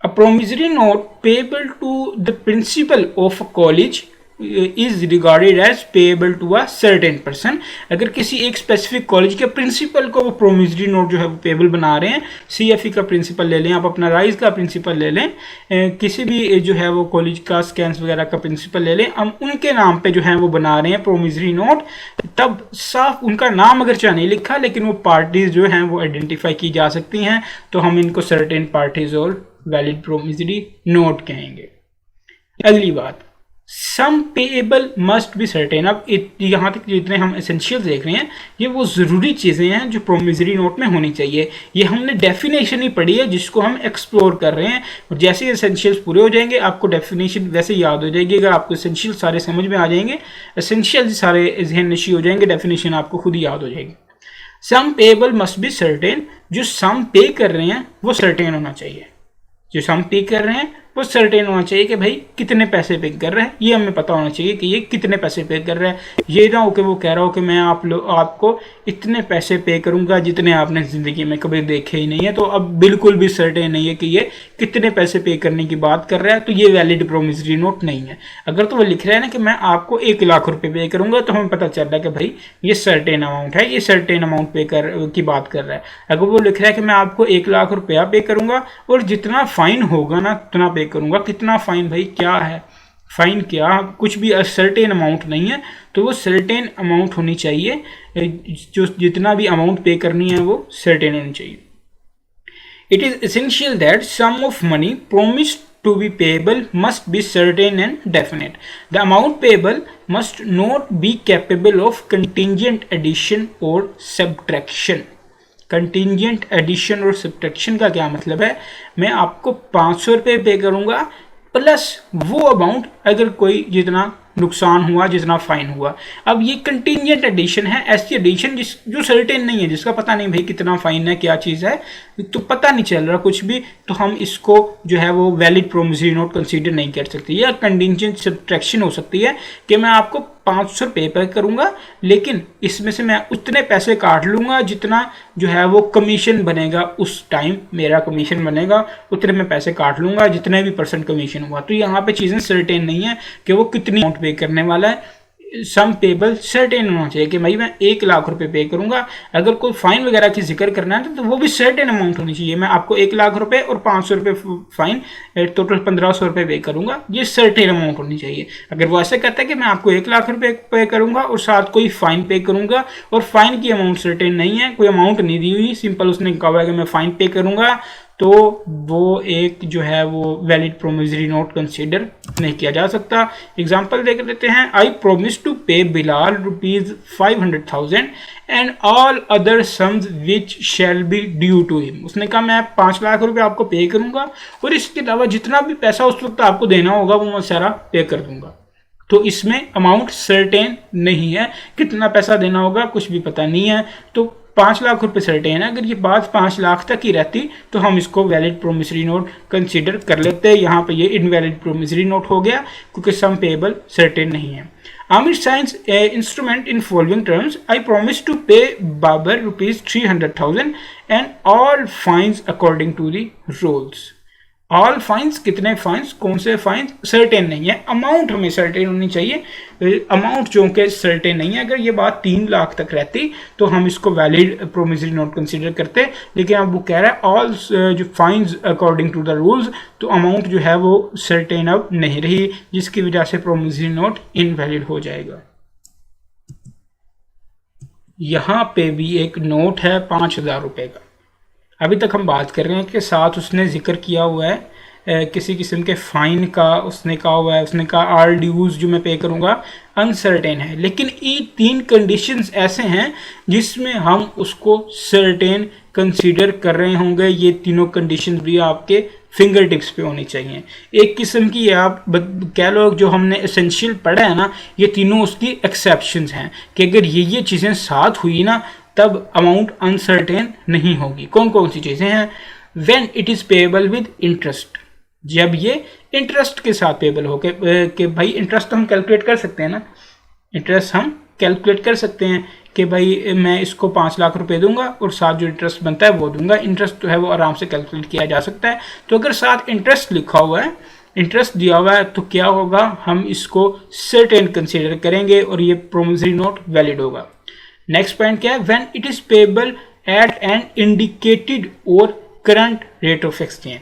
A promissory note payable to the principal of a college is regarded as payable to a certain person. अगर किसी एक स्पेसिफिक कॉलेज के प्रिंसिपल को वो प्रोमिसरी नोट जो है वो पेएबल बना रहे हैं, CFE का प्रिंसिपल ले लें, आप अपना राइस का प्रिंसिपल ले लें, किसी भी जो है वो कॉलेज का स्कैंस वगैरह का प्रिंसिपल ले लें, हम उनके नाम पे जो है वो बना रहे हैं प्रोमिसरी नोट, तब साफ उनका नाम अगर चाहे नहीं लिखा, लेकिन वो पार्टीज जो हैं वो आइडेंटिफाई की जा सकती हैं, तो हम इनको सर्टेन पार्टीज और वैलिड प्रोमिसरी नोट कहेंगे। अगली बात, सम पेएबल मस्ट बी सर्टेन। अब यहाँ तक जितने हम एसेंशियल देख रहे हैं, ये वो ज़रूरी चीज़ें हैं जो प्रोमिसरी नोट में होनी चाहिए। ये हमने डेफिनेशन ही पढ़ी है जिसको हम एक्सप्लोर कर रहे हैं, और जैसे ही एसेंशियल्स पूरे हो जाएंगे आपको डेफिनेशन वैसे याद हो जाएगी। अगर आपको एसेंशियल सारे समझ में आ जाएंगे, एसेंशियल सारे जहन नशी हो जाएंगे, डेफिनेशन आपको खुद ही याद हो जाएगी। सम पेएबल मस्ट बी सर्टेन, जो सम पे कर रहे हैं वो सर्टेन होना चाहिए, जो सम पे कर रहे हैं वो सर्टेन होना चाहिए कि भाई कितने पैसे पे कर रहे हैं, ये हमें पता होना चाहिए कि ये कितने पैसे पे कर रहा है। ये ना हो कि वो कह रहा हो कि मैं आपको इतने पैसे पे करूंगा जितने आपने ज़िंदगी में कभी देखे ही नहीं है, तो अब बिल्कुल भी सर्टेन नहीं है कि ये कितने पैसे पे करने की बात कर रहा है, तो ये वैलिड प्रोमिसरी नोट नहीं है। अगर तो वो लिख रहा है ना कि मैं आपको 1 लाख रुपये पे करूंगा, तो हमें पता चल रहा है कि भाई ये सर्टेन अमाउंट है, ये सर्टेन अमाउंट पे की बात कर रहा है। अगर वो लिख रहा है कि मैं आपको 1 लाख रुपया पे करूंगा और जितना फाइन होगा ना उतना पे करूंगा, कितना फाइन भाई, क्या है फाइन, क्या कुछ भी सर्टेन अमाउंट नहीं है, तो वो सर्टेन अमाउंट होनी चाहिए, जो जितना भी अमाउंट पे करनी है वो सर्टेन होनी चाहिए। It is essential that sum of money promised to be payable must be certain and definite. The amount payable must not be capable of contingent addition or subtraction. Contingent addition और subtraction का क्या मतलब है? मैं आपको 500 रुपये पे करूंगा प्लस वो अमाउंट अगर कोई जितना नुकसान हुआ, जितना फाइन हुआ। अब ये कंटिंजेंट एडिशन है, ऐसी एडिशन जो सर्टेन नहीं है, जिसका पता नहीं भाई कितना फाइन है, क्या चीज़ है, तो पता नहीं चल रहा कुछ भी, तो हम इसको जो है वो वैलिड प्रोमिसरी नोट कंसीडर नहीं कर सकते। या कंटिंजेंट सब्ट्रैक्शन हो सकती है कि मैं आपको 500 रुपये पे करूंगा, लेकिन इसमें से मैं उतने पैसे काट लूंगा जितना जो है वो कमीशन बनेगा, उस टाइम मेरा कमीशन बनेगा, उतने में पैसे काट लूंगा जितने भी % कमीशन हुआ। तो यहाँ पे चीज़ें सर्टेन नहीं है कि वो कितनी अमाउंट पे करने वाला है। सम पेबल सर्टेन होना चाहिए कि भाई मैं 1 लाख रुपए पे करूंगा। अगर कोई फाइन वगैरह की जिक्र करना है तो वो भी सर्टेन अमाउंट होनी चाहिए। मैं आपको 1 लाख रुपए और 500 रुपये फाइन, टोटल 1500 रुपये पे करूंगा, ये सर्टेन अमाउंट होनी चाहिए। अगर वो ऐसे कहता है कि मैं आपको 1 लाख रुपए पे करूंगा और साथ कोई फाइन पे करूंगा और फाइन की अमाउंट सर्टेन नहीं है, कोई अमाउंट नहीं दी हुई, सिंपल उसने कहा है कि मैं फाइन पे करूंगा, तो वो एक जो है वो वैलिड प्रोमिसरी नोट कंसीडर नहीं किया जा सकता। एग्जांपल देख लेते हैं। आई promise to pay Bilal ₹500,000 and all other sums which shall be due to him. उसने कहा मैं 5 लाख रुपए आपको पे करूंगा और इसके अलावा जितना भी पैसा उस वक्त आपको देना होगा वो मैं सारा पे कर दूंगा। तो इसमें अमाउंट सर्टेन नहीं है, कितना पैसा देना होगा कुछ भी पता नहीं है। तो 5 लाख रुपए सर्टेन है। अगर ये बात 5 लाख तक ही रहती तो हम इसको वैलिड प्रोमिसरी नोट कंसीडर कर लेते हैं। यहाँ पे ये इनवैलिड प्रोमिसरी नोट हो गया क्योंकि सम पेबल सर्टेन नहीं है। Aamir signs instrument in following terms. I promise to pay Babar ₹300,000 and all fines according to the rules. All fines, कितने फाइन्स, कौन से फाइन्स, सर्टेन नहीं है। अमाउंट हमें सर्टेन होनी चाहिए, अमाउंट जो कि सर्टेन नहीं है। अगर ये बात 3 लाख तक रहती तो हम इसको वैलिड प्रोमिसरी नोट कंसीडर करते, लेकिन अब वो कह रहा है ऑल जो fines according to the rules, तो अमाउंट जो है वो सर्टेन अब नहीं रही, जिसकी वजह से प्रोमिसरी नोट इनवैलिड हो जाएगा। यहाँ पे भी एक नोट है 5,000 रुपये का। अभी तक हम बात कर रहे हैं कि साथ उसने जिक्र किया हुआ है किसी किस्म के फाइन का। उसने कहा हुआ है, उसने कहा आल ड्यूज जो मैं पे करूंगा अनसर्टेन है, लेकिन ये 3 कंडीशंस ऐसे हैं जिसमें हम उसको सर्टेन कंसीडर कर रहे होंगे। ये तीनों कंडीशंस भी आपके फिंगर टिप्स पे होनी चाहिए। एक किस्म की आप कह लो जो हमने एसेंशियल पढ़ा है ना, ये तीनों उसकी एक्सेप्शंस हैं कि अगर ये चीज़ें साथ हुई ना तब अमाउंट अनसर्टेन नहीं होगी। कौन कौन सी चीज़ें हैं? When it is payable with interest, जब ये इंटरेस्ट के साथ पेएबल हो के भाई इंटरेस्ट हम कैलकुलेट कर सकते हैं ना, इंटरेस्ट हम कैलकुलेट कर सकते हैं कि भाई मैं इसको 5 लाख रुपए दूंगा और साथ जो इंटरेस्ट बनता है वो दूंगा। इंटरेस्ट जो है वो आराम से कैलकुलेट किया जा सकता है। तो अगर साथ इंटरेस्ट लिखा हुआ है, इंटरेस्ट दिया हुआ है, तो क्या होगा, हम इसको सर्टेन कंसीडर करेंगे और ये प्रोमिसरी नोट वैलिड होगा। नेक्स्ट पॉइंट क्या है? When it is payable at an indicated or current rate of exchange.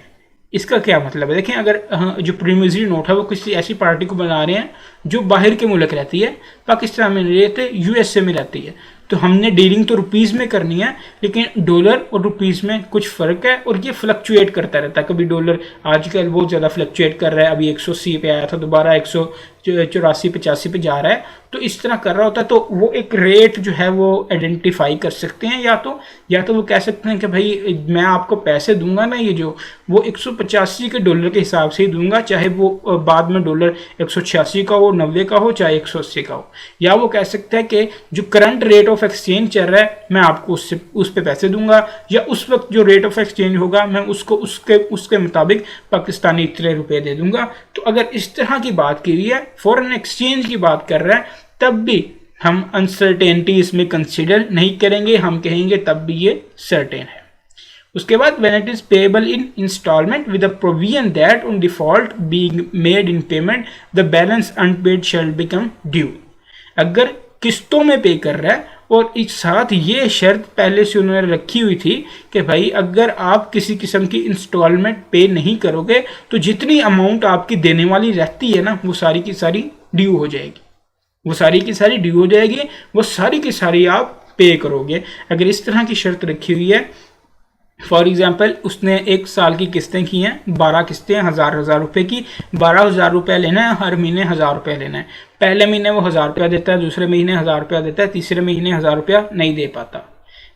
इसका क्या मतलब है? देखें, अगर जो प्रोमिसरी नोट है वो किसी ऐसी पार्टी को बना रहे हैं जो बाहर के मुल्क रहती है, पाकिस्तान में नहीं रहते, यूएसए में रहती है, तो हमने डीलिंग तो रुपीज़ में करनी है, लेकिन डॉलर और रुपीज़ में कुछ फ़र्क है और ये फ्लक्चुएट करता रहता है। कभी डॉलर आजकल बहुत ज़्यादा फ्लक्चुएट कर रहा है, अभी 180 पे आया था, दोबारा 184-85 पे जा रहा है, तो इस तरह कर रहा होता है। तो वो एक रेट जो है वो आइडेंटिफाई कर सकते हैं, या तो वो कह सकते हैं कि भाई मैं आपको पैसे दूंगा ना, ये जो वो 185 के डॉलर के हिसाब से ही दूंगा, चाहे वो बाद में डॉलर 186 का हो, 90 का हो, चाहे 180 का हो। या वो कह सकता है कि जो करंट रेट ऑफ एक्सचेंज चल रहा है मैं आपको उस पे पैसे दूंगा, या उस वक्त जो रेट ऑफ एक्सचेंज होगा मैं उसको उसके मुताबिक पाकिस्तानी इतने रुपए दे दूंगा। तो अगर इस तरह की बात की हुई है, फॉरेन एक्सचेंज की बात कर रहा है, तब भी हम अनसर्टेनिटी इसमें कंसीडर नहीं करेंगे, हम कहेंगे तब भी ये सर्टेन है। उसके बाद when it is payable in instalment with a provision that on default being made in payment the balance unpaid shall become due. अगर किस्तों में पे कर रहा है और एक साथ ये शर्त पहले से उन्होंने रखी हुई थी कि भाई अगर आप किसी किस्म की इंस्टॉलमेंट पे नहीं करोगे तो जितनी अमाउंट आपकी देने वाली रहती है ना, वो सारी की सारी ड्यू हो जाएगी, वो सारी की सारी ड्यू हो जाएगी, वो सारी की सारी आप पे करोगे। अगर इस तरह की शर्त रखी हुई है फॉर एग्जाम्पल उसने एक साल की किस्तें की हैं, 12 किस्तें 1000 रुपए की, 12,000 रुपया लेना है, हर महीने 1000 रुपया लेना है। पहले महीने वो 1000 रुपया देता है, दूसरे महीने 1000 रुपया देता है, तीसरे महीने 1000 रुपया नहीं दे पाता।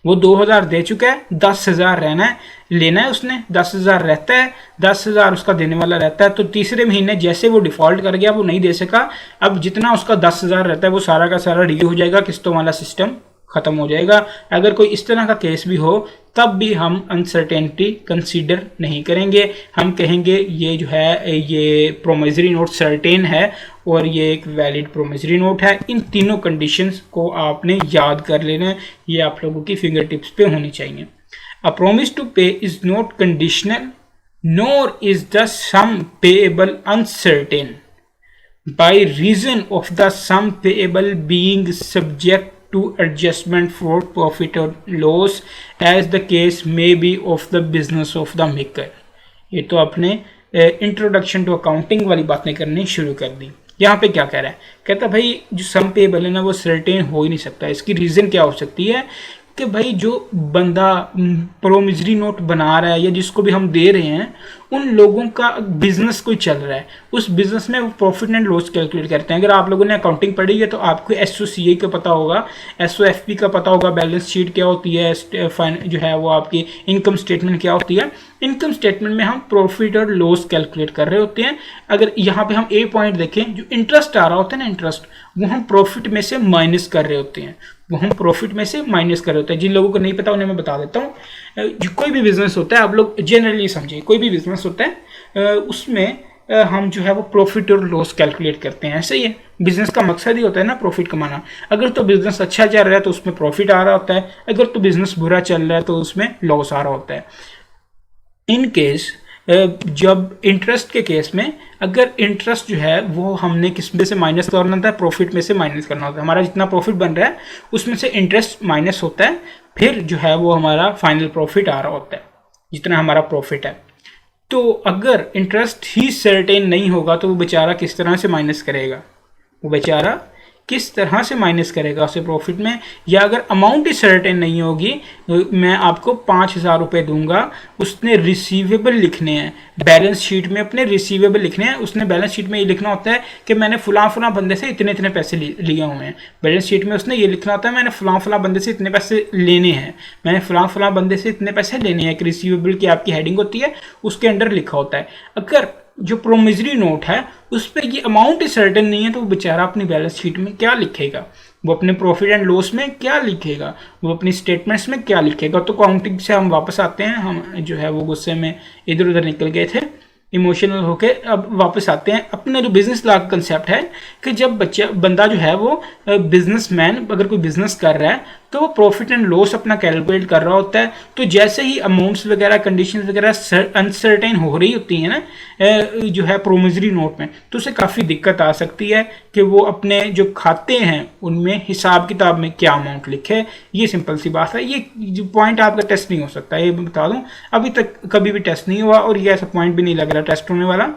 वो 2000 दे चुका है, 10,000 रहना है, लेना है उसने, 10,000 रहता है, 10,000 उसका देने वाला रहता है। तो तीसरे महीने जैसे वो डिफॉल्ट कर गया, वो नहीं दे सका, अब जितना उसका 10,000 रहता है वो सारा का सारा रिव्यू हो जाएगा, किस्तों वाला सिस्टम खत्म हो जाएगा। अगर कोई इस तरह का केस भी हो तब भी हम अनसर्टेनिटी कंसीडर नहीं करेंगे, हम कहेंगे ये जो है ये प्रोमिसरी नोट सर्टेन है और ये एक वैलिड प्रोमिसरी नोट है। इन तीनों कंडीशंस को आपने याद कर लेना है, ये आप लोगों की फिंगर टिप्स पे होनी चाहिए। A promise to pay is not conditional nor is the sum payable uncertain by reason of the sum payable being subject to adjustment for profit or loss as the case may be of the business of the maker। ये तो आपने introduction to accounting वाली बातें करनी शुरू कर दी। यहाँ पे क्या कह रहा है, कहता भाई जो सम पेबल है ना वो सर्टेन हो ही नहीं सकता। इसकी रीज़न क्या हो सकती है कि भाई जो बंदा प्रोमिसरी नोट बना रहा है या जिसको भी हम दे रहे हैं, उन लोगों का बिजनेस कोई चल रहा है, उस बिजनेस में वो प्रॉफिट एंड लॉस कैलकुलेट करते हैं। अगर आप लोगों ने अकाउंटिंग पढ़ी है तो आपको SOCA का पता होगा, SOFP का पता होगा, बैलेंस शीट क्या होती है, जो है वो आपकी इनकम स्टेटमेंट क्या होती है। इनकम स्टेटमेंट में हम प्रॉफिट और लॉस कैलकुलेट कर रहे होते हैं। अगर यहाँ पे हम ए पॉइंट देखें, जो इंटरेस्ट आ रहा होता है ना, इंटरेस्ट, वो हम प्रॉफिट में से माइनस कर रहे होते हैं, वो हम प्रॉफिट में से माइनस कर रहे होते हैं। जिन लोगों को नहीं पता उन्हें मैं बता देता हूँ। जो कोई भी बिजनेस होता है, आप लोग जनरली समझिए, कोई भी बिजनेस होता है उसमें हम जो है वो प्रॉफिट और लॉस कैलकुलेट करते हैं। ऐसे ही है, बिजनेस का मकसद ही होता है ना प्रॉफिट कमाना। अगर तो बिजनेस अच्छा चल रहा है तो उसमें प्रॉफिट आ रहा होता है, अगर तो बिजनेस बुरा चल रहा है तो उसमें लॉस आ रहा होता है। इन केस जब इंटरेस्ट के केस में, अगर इंटरेस्ट जो है वो हमने किस में से माइनस करना था, प्रॉफिट में से माइनस करना होता है। हमारा जितना प्रॉफिट बन रहा है उसमें से इंटरेस्ट माइनस होता है, फिर जो है वो हमारा फाइनल प्रॉफिट आ रहा होता है, जितना हमारा प्रॉफिट है। तो अगर इंटरेस्ट ही सर्टेन नहीं होगा तो वो बेचारा किस तरह से माइनस करेगा, वो बेचारा किस तरह से माइनस करेगा उसे प्रॉफिट में। या अगर अमाउंट ही सर्टेन नहीं होगी, मैं आपको 5,000 रुपये दूंगा, उसने रिसीवेबल लिखने हैं, बैलेंस शीट में अपने रिसीवेबल लिखने हैं। उसने बैलेंस शीट में ये लिखना होता है कि मैंने फलां बंदे से इतने इतने पैसे लिए हुए हैं। बैलेंस शीट में उसने ये लिखना होता है मैंने फलां बंदे से इतने पैसे लेने हैं, मैंने फलां बंदे से इतने पैसे लेने हैं। एक रिसीवेबल की आपकी हेडिंग होती है, उसके अंडर लिखा होता है। अगर जो प्रोमिसरी नोट है उस पर ये अमाउंट ही सर्टेन नहीं है तो वो बेचारा अपनी बैलेंस शीट में क्या लिखेगा, वो अपने प्रॉफिट एंड लॉस में क्या लिखेगा, वो अपनी स्टेटमेंट्स में क्या लिखेगा। तो अकाउंटिंग से हम वापस आते हैं, हम जो है वो गुस्से में इधर उधर निकल गए थे, इमोशनल होके अब वापस आते हैं। अपना जो बिजनेस लॉ का कंसेप्ट है कि जब बंदा जो है वो बिजनेसमैन अगर कोई बिजनेस कर रहा है तो वो प्रॉफिट एंड लॉस अपना कैलकुलेट कर रहा होता है। तो जैसे ही अमाउंट्स वगैरह कंडीशंस वगैरह अनसर्टेन हो रही होती हैं ना जो है प्रोमिसरी नोट में, तो उसे काफ़ी दिक्कत आ सकती है कि वो अपने जो खाते हैं उनमें हिसाब किताब में क्या अमाउंट लिखे। ये सिंपल सी बात है, ये जो पॉइंट आपका टेस्ट नहीं हो सकता, ये मैं बता दूं अभी तक कभी भी टेस्ट नहीं हुआ और ये ऐसा पॉइंट भी नहीं लग रहा टेस्ट होने वाला।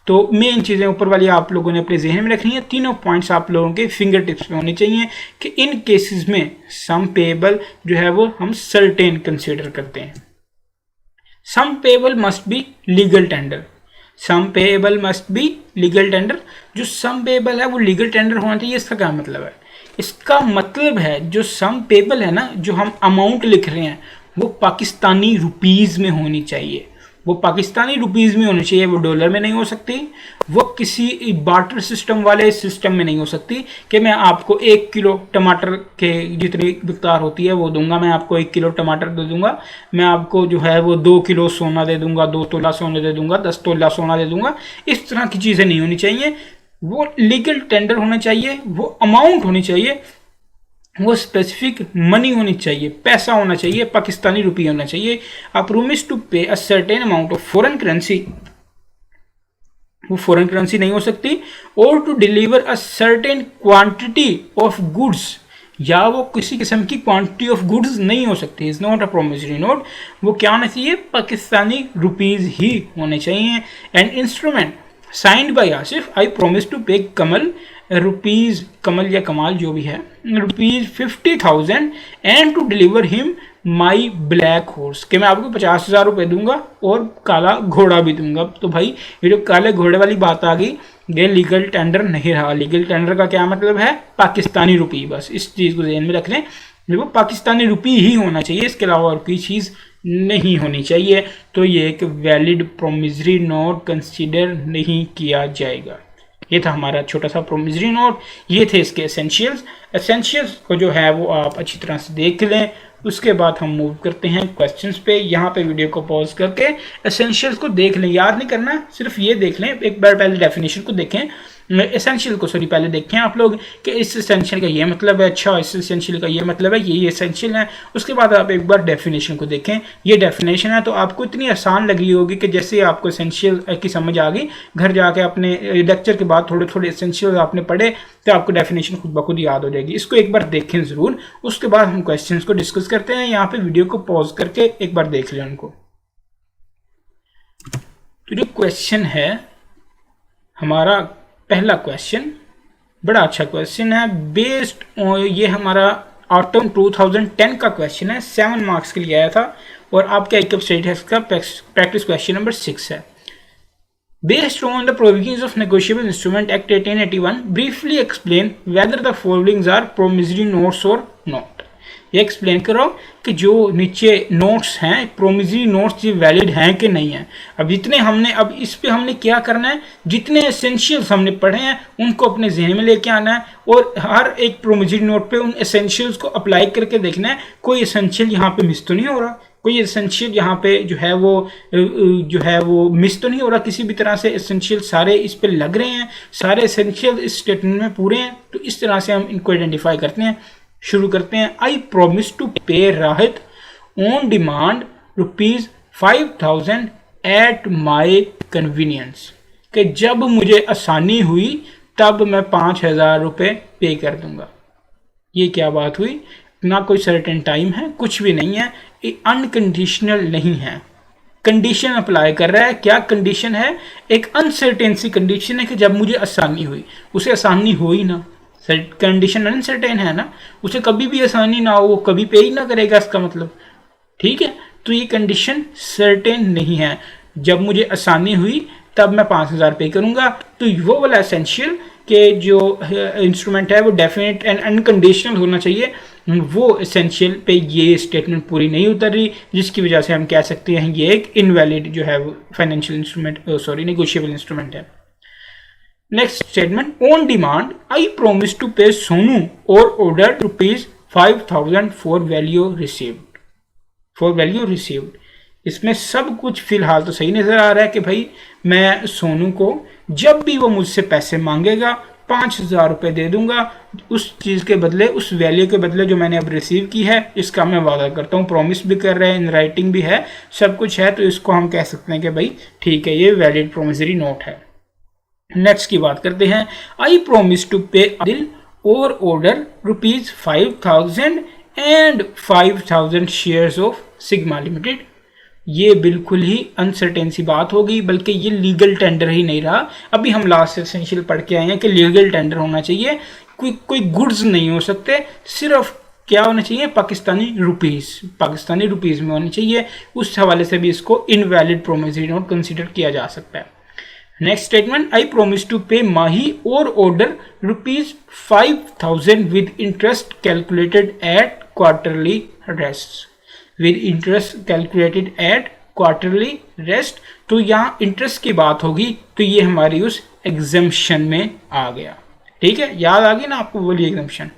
तो मेन चीज़ें ऊपर वाली आप लोगों ने अपने जहन में रखनी है। तीनों पॉइंट्स आप लोगों के फिंगर टिप्स में होने चाहिए कि इन केसेस में सम पेएबल जो है वो हम सर्टेन कंसीडर करते हैं। Sum payable must be legal tender, sum payable must be legal tender. जो सम पेएबल है वो लीगल टेंडर होना चाहिए। इसका क्या मतलब है? इसका मतलब है जो सम पेएबल है ना, जो हम अमाउंट लिख रहे हैं वो पाकिस्तानी रुपीज़ में होनी चाहिए, वो पाकिस्तानी रुपीज़ में होनी चाहिए, वो डॉलर में नहीं हो सकती, वो किसी बार्टर सिस्टम वाले सिस्टम में नहीं हो सकती कि मैं आपको 1 किलो टमाटर के जितनी मिक़दार होती है वो दूंगा, मैं आपको 1 किलो टमाटर दे दूंगा, मैं आपको जो है वो 2 किलो सोना दे दूंगा, 2 तोला सोना दे दूंगा, 10 तोला सोना दे दूंगा। इस तरह की चीज़ें नहीं होनी चाहिए। वो लीगल टेंडर होना चाहिए, वो अमाउंट होनी चाहिए, वो स्पेसिफिक मनी होनी चाहिए, पैसा होना चाहिए, पाकिस्तानी रुपये होना चाहिए। आप promise to pay a certain amount of foreign currency, वो फॉरेन करेंसी नहीं हो सकती। Or to deliver a certain quantity of goods, या वो किसी किस्म की क्वांटिटी ऑफ गुड्स नहीं हो सकती। Is not a promissory note. वो क्या होना चाहिए? पाकिस्तानी रुपीज़ ही होने चाहिए। And instrument signed by Asif, I promise to pay Kamal rupees, Kamal या कमाल जो भी है, rupees 50,000 and to deliver him my black horse, कि मैं आपको 50,000 रुपये दूंगा और काला घोड़ा भी दूंगा। तो भाई ये जो काले घोड़े वाली बात आ गई, ये लीगल टेंडर नहीं रहा। लीगल टेंडर का क्या मतलब है? पाकिस्तानी रुपी। बस इस चीज़ को ध्यान में रख लें, वो पाकिस्तानी रुपी ही होना चाहिए, इसके अलावा और कोई चीज़ नहीं होनी चाहिए। तो ये एक वैलिड प्रोमिसरी नोट कंसीडर नहीं किया जाएगा। ये था हमारा छोटा सा प्रोमिसरी नोट। ये थे इसके एसेंशियल्स। एसेंशियल्स को जो है वो आप अच्छी तरह से देख लें। उसके बाद हम मूव करते हैं क्वेश्चंस पे। यहाँ पे वीडियो को पॉज करके एसेंशियल्स को देख लें, याद नहीं करना, सिर्फ ये देख लें। एक बार पहले डेफिनेशन को देखें, एसेंशियल को सॉरी पहले देखें आप लोग कि इस एसेंशियल का ये मतलब है, अच्छा इस एसेंशियल का ये मतलब है, ये एसेंशियल है। उसके बाद आप एक बार डेफिनेशन को देखें। ये डेफिनेशन है तो आपको इतनी आसान लगी होगी कि जैसे आपको एसेंशियल की समझ आ गई, घर जाके अपने लेक्चर के बाद थोड़े थोड़े एसेंशियल आपने पढ़े तो आपको डेफिनेशन खुद ब खुद याद हो जाएगी। इसको एक बार देखें ज़रूर। उसके बाद हम क्वेश्चन को डिस्कस करते हैं। यहाँ पे वीडियो को पॉज करके एक बार देख लें उनको। तो जो क्वेश्चन है हमारा, पहला क्वेश्चन बड़ा अच्छा क्वेश्चन है, बेस्ड ये हमारा ऑटम 2010 का क्वेश्चन है, 7 मार्क्स के लिए आया था और आपका एक स्टेट है इसका प्रैक्टिस क्वेश्चन नंबर 6 है। Based on the provisions of negotiable instrument act 1881 briefly explain whether the followings are promissory notes or not. ये एक्सप्लेन करो कि जो नीचे नोट्स हैं, प्रोमिसरी नोट्स, ये वैलिड हैं कि नहीं है। अब जितने हमने, अब इस पे हमने क्या करना है, जितने एसेंशियल्स हमने पढ़े हैं उनको अपने जहन में लेके आना है और हर एक प्रोमिसरी नोट पे उन एसेंशियल्स को अप्लाई करके देखना है कोई एसेंशियल यहाँ पे मिस तो नहीं हो रहा, कोई एसेंशियल यहाँ पे जो है वो मिस तो नहीं हो रहा किसी भी तरह से। एसेंशियल सारे इस पे लग रहे हैं, सारे एसेंशियल इस स्टेटमेंट में पूरे हैं। तो इस तरह से हम इनको आइडेंटिफाई करते हैं। शुरू करते हैं। आई प्रोमिस टू पे राहत on demand ₹5,000 at my convenience, कि जब मुझे आसानी हुई तब मैं 5,000 रुपये पे कर दूंगा। ये क्या बात हुई? ना कोई सर्टेन टाइम है, कुछ भी नहीं है, ये अनकंडीशनल नहीं है, कंडीशन अप्लाई कर रहा है। क्या कंडीशन है? एक अनसर्टेन सी कंडीशन है कि जब मुझे आसानी हुई। उसे आसानी हो ही ना, कंडीशन अनसर्टेन है ना, उसे कभी भी आसानी ना हो, वो कभी पे ही ना करेगा, इसका मतलब। ठीक है, तो ये कंडीशन सर्टेन नहीं है। जब मुझे आसानी हुई तब मैं 5,000 पे करूंगा। तो वो वाला एसेंशियल के जो इंस्ट्रूमेंट है वो डेफिनेट एंड अनकंडीशनल होना चाहिए, वो एसेंशियल पे ये स्टेटमेंट पूरी नहीं उतर रही, जिसकी वजह से हम कह सकते हैं ये एक इनवैलिड जो है वो financial instrument, sorry negotiable instrument है। Next statement, on demand I promise to pay Sonu और ऑर्डर ₹5,000 फॉर वैल्यू रिसीव्ड। इसमें सब कुछ फिलहाल तो सही नजर आ रहा है कि भाई मैं सोनू को जब भी वो मुझसे पैसे मांगेगा 5,000 रुपये दे दूंगा, उस चीज़ के बदले, उस वैल्यू के बदले जो मैंने अब रिसीव की है, इसका मैं वादा करता हूँ। प्रॉमिस भी कर रहे हैं, इन राइटिंग भी है, सब कुछ है, तो इसको हम कह सकते हैं कि भाई ठीक है, ये वैलिड प्रोमिसरी नोट है। नेक्स्ट की बात करते हैं। आई प्रोमिस टू पे दिल और order ₹5,000 and 5,000 shares of sigma limited. ये बिल्कुल ही अनसर्टेन सी बात होगी, बल्कि ये लीगल टेंडर ही नहीं रहा। अभी हम लास्ट एसेंशियल पढ़ के आए हैं कि लीगल टेंडर होना चाहिए, कोई गुड्स नहीं हो सकते, सिर्फ क्या होना चाहिए, पाकिस्तानी रुपीस में होनी चाहिए। उस हवाले से भी इसको इनवैलिड प्रोमिसरी नोट कंसिडर किया जा सकता है। Next statement, I promise to pay Mahi or order ₹5,000 with interest calculated at quarterly rest. तो यहाँ इंटरेस्ट की बात होगी तो ये हमारी उस एग्जम्पशन में आ गया। ठीक है, याद आ गई ना आपको बोली एग्जम्पशन।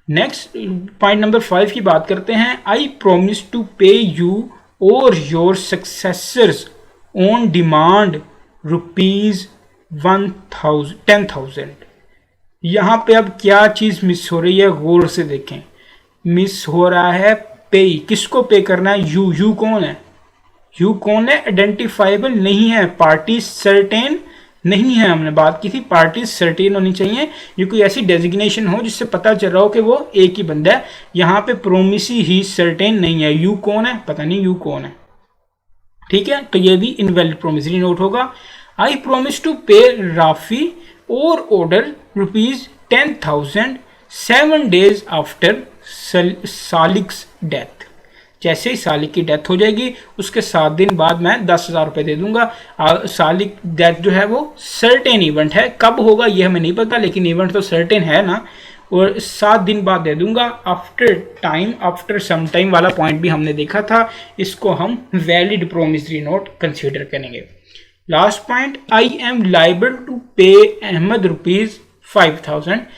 नेक्स्ट पॉइंट नंबर 5 की बात करते हैं। आई प्रोमिस टू पे यू और योर सक्सेसर्स ऑन डिमांड ₹10,000। यहाँ पे अब क्या चीज़ मिस हो रही है, गौर से देखें। मिस हो रहा है पे, किसको पे करना है? यू कौन है? यू कौन है? आइडेंटिफाइबल नहीं है, पार्टी सर्टेन नहीं है। हमने बात की थी पार्टी सर्टेन होनी चाहिए, ये कोई ऐसी डेजिग्नेशन हो जिससे पता चल रहा हो कि वो एक ही बंदा है। यहाँ पे प्रोमिसी ही सर्टेन नहीं है। यू कौन है? पता नहीं यू कौन है। ठीक है, तो ये भी इनवैलिड प्रोमिसरी नोट होगा। आई प्रोमिस टू पे राफी और ऑर्डर ₹10,000 7 days आफ्टर सालिक्स डेथ। जैसे ही सालिक की डेथ हो जाएगी उसके 7 दिन बाद मैं 10,000 रुपये दे दूंगा। सालिक डेथ जो है वो सर्टेन इवेंट है, कब होगा ये हमें नहीं पता, लेकिन इवेंट तो सर्टेन है ना, और 7 दिन बाद दे दूंगा। आफ्टर सम टाइम वाला पॉइंट भी हमने देखा था, इसको हम वैलिड प्रोमिसरी नोट कंसीडर करेंगे। Last point, I am liable to pay Ahmad ₹5,000।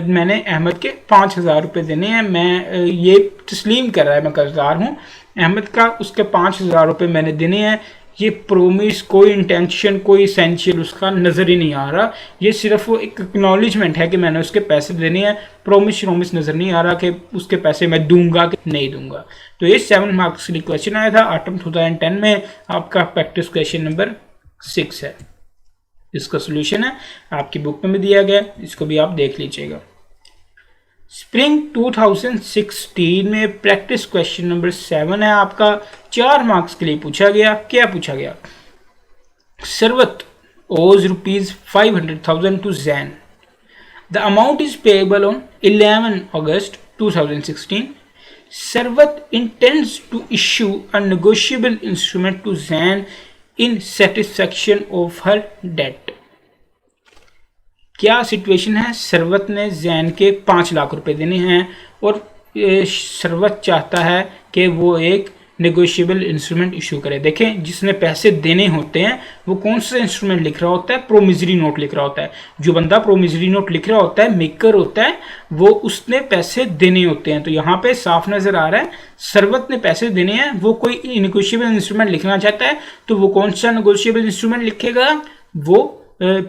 मैंने अहमद के 5,000 रुपये देने हैं। मैं ये तस्लीम कर रहा है मैं कर्जदार हूँ, अहमद का उसके 5,000 रुपये मैंने देने हैं। ये प्रोमिस, कोई इंटेंशन, कोई एसेंशियल उसका नज़र ही नहीं आ रहा। ये सिर्फ वो एक एक्नॉलेजमेंट है कि मैंने उसके पैसे देने हैं। प्रोमिस नज़र नहीं आ रहा कि उसके पैसे मैं दूंगा कि नहीं दूंगा। तो ये 7 मार्क्स के लिए क्वेश्चन आया था ऑटम 2010 में। आपका प्रैक्टिस क्वेश्चन नंबर 6 है। इसका सोल्यूशन है आपकी बुक में भी दिया गया, इसको भी आप देख लीजिएगा। स्प्रिंग 2016 में प्रैक्टिस क्वेश्चन नंबर 7 है आपका, 4 मार्क्स के लिए पूछा गया। क्या पूछा गया? Sarwat owes ₹500,000 to Zain. The amount is payable on 11 August 2016. Sarwat intends to issue a negotiable instrument to Zain in satisfaction of her debt. क्या सिचुएशन है? सरवत ने जैन के 5 लाख रुपए देने हैं और सरवत चाहता है कि वो एक नेगोशिएबल इंस्ट्रूमेंट इशू करे। देखें, जिसने पैसे देने होते हैं वो कौन सा इंस्ट्रूमेंट लिख रहा होता है? प्रोमिसरी नोट लिख रहा होता है। जो बंदा प्रोमिसरी नोट लिख रहा होता है, मेकर होता है, वो उसने पैसे देने होते हैं। तो यहाँ पे साफ नजर आ रहा है सरवत ने पैसे देने हैं, वो कोई नेगोशिएबल इंस्ट्रूमेंट लिखना चाहता है। तो वो कौन सा नेगोशिएबल इंस्ट्रूमेंट लिखेगा? वो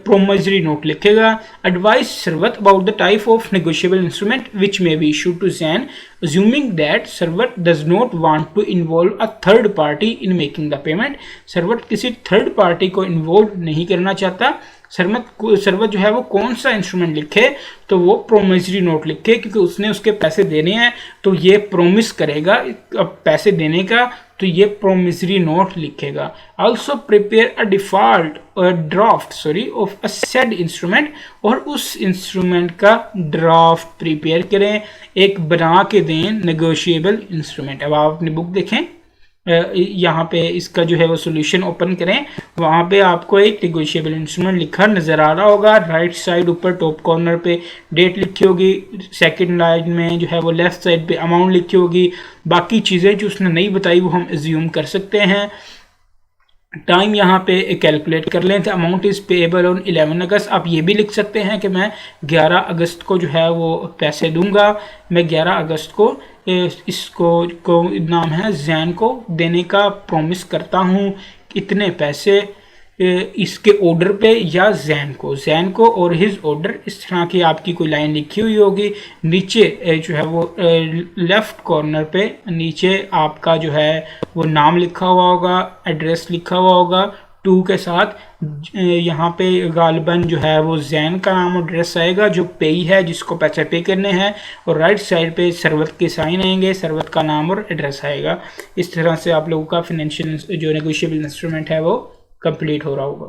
promissory note लिखेगा। Advise Sarwat about the type of negotiable instrument which may be issued to Zain, assuming that Sarwat does not want to involve a third party in making the payment. Sarwat किसी third party को involve नहीं करना चाहता। सरवत जो है वो कौन सा इंस्ट्रूमेंट लिखे? तो वो प्रोमिसरी नोट लिखे, क्योंकि उसने उसके पैसे देने हैं तो ये प्रोमिस करेगा अब पैसे देने का, तो ये प्रोमिसरी नोट लिखेगा। Also prepare a draft of a said instrument, और उस इंस्ट्रूमेंट का ड्राफ्ट प्रिपेयर करें, एक बना के दें नेगोशिएबल इंस्ट्रूमेंट। अब आप अपनी बुक देखें, यहाँ पे इसका जो है वो सोल्यूशन ओपन करें, वहाँ पे आपको एक नेगोशिएबल इंस्ट्रूमेंट लिखा नज़र आ रहा होगा। राइट साइड ऊपर टॉप कॉर्नर पे डेट लिखी होगी, सेकंड लाइन में जो है वो लेफ्ट साइड पे अमाउंट लिखी होगी। बाकी चीज़ें जो उसने नहीं बताई वो हम एज्यूम कर सकते हैं। टाइम यहाँ पे कैलकुलेट कर लें। अमाउंट इज़ पेएबल ऑन 11 अगस्त। आप ये भी लिख सकते हैं कि मैं 11 अगस्त को जो है वो पैसे दूंगा। मैं 11 अगस्त को इसको नाम है जैन को देने का प्रॉमिस करता हूँ। इतने पैसे इसके ऑर्डर पे या जैन को और हिज ऑर्डर, इस तरह की आपकी कोई लाइन लिखी हुई होगी। नीचे जो है वो लेफ्ट कॉर्नर पे नीचे आपका जो है वो नाम लिखा हुआ होगा, एड्रेस लिखा हुआ होगा 2 के साथ। यहाँ पे गालिबन जो है वो जैन का नाम और एड्रेस आएगा जो पेई है, जिसको पैसे पे करने हैं, और राइट साइड पे सरवत के साइन आएंगे, सरवत का नाम और एड्रेस आएगा। इस तरह से आप लोगों का फाइनेंशियल जो नेगोशिएबल इंस्ट्रूमेंट है वो कंप्लीट हो रहा होगा।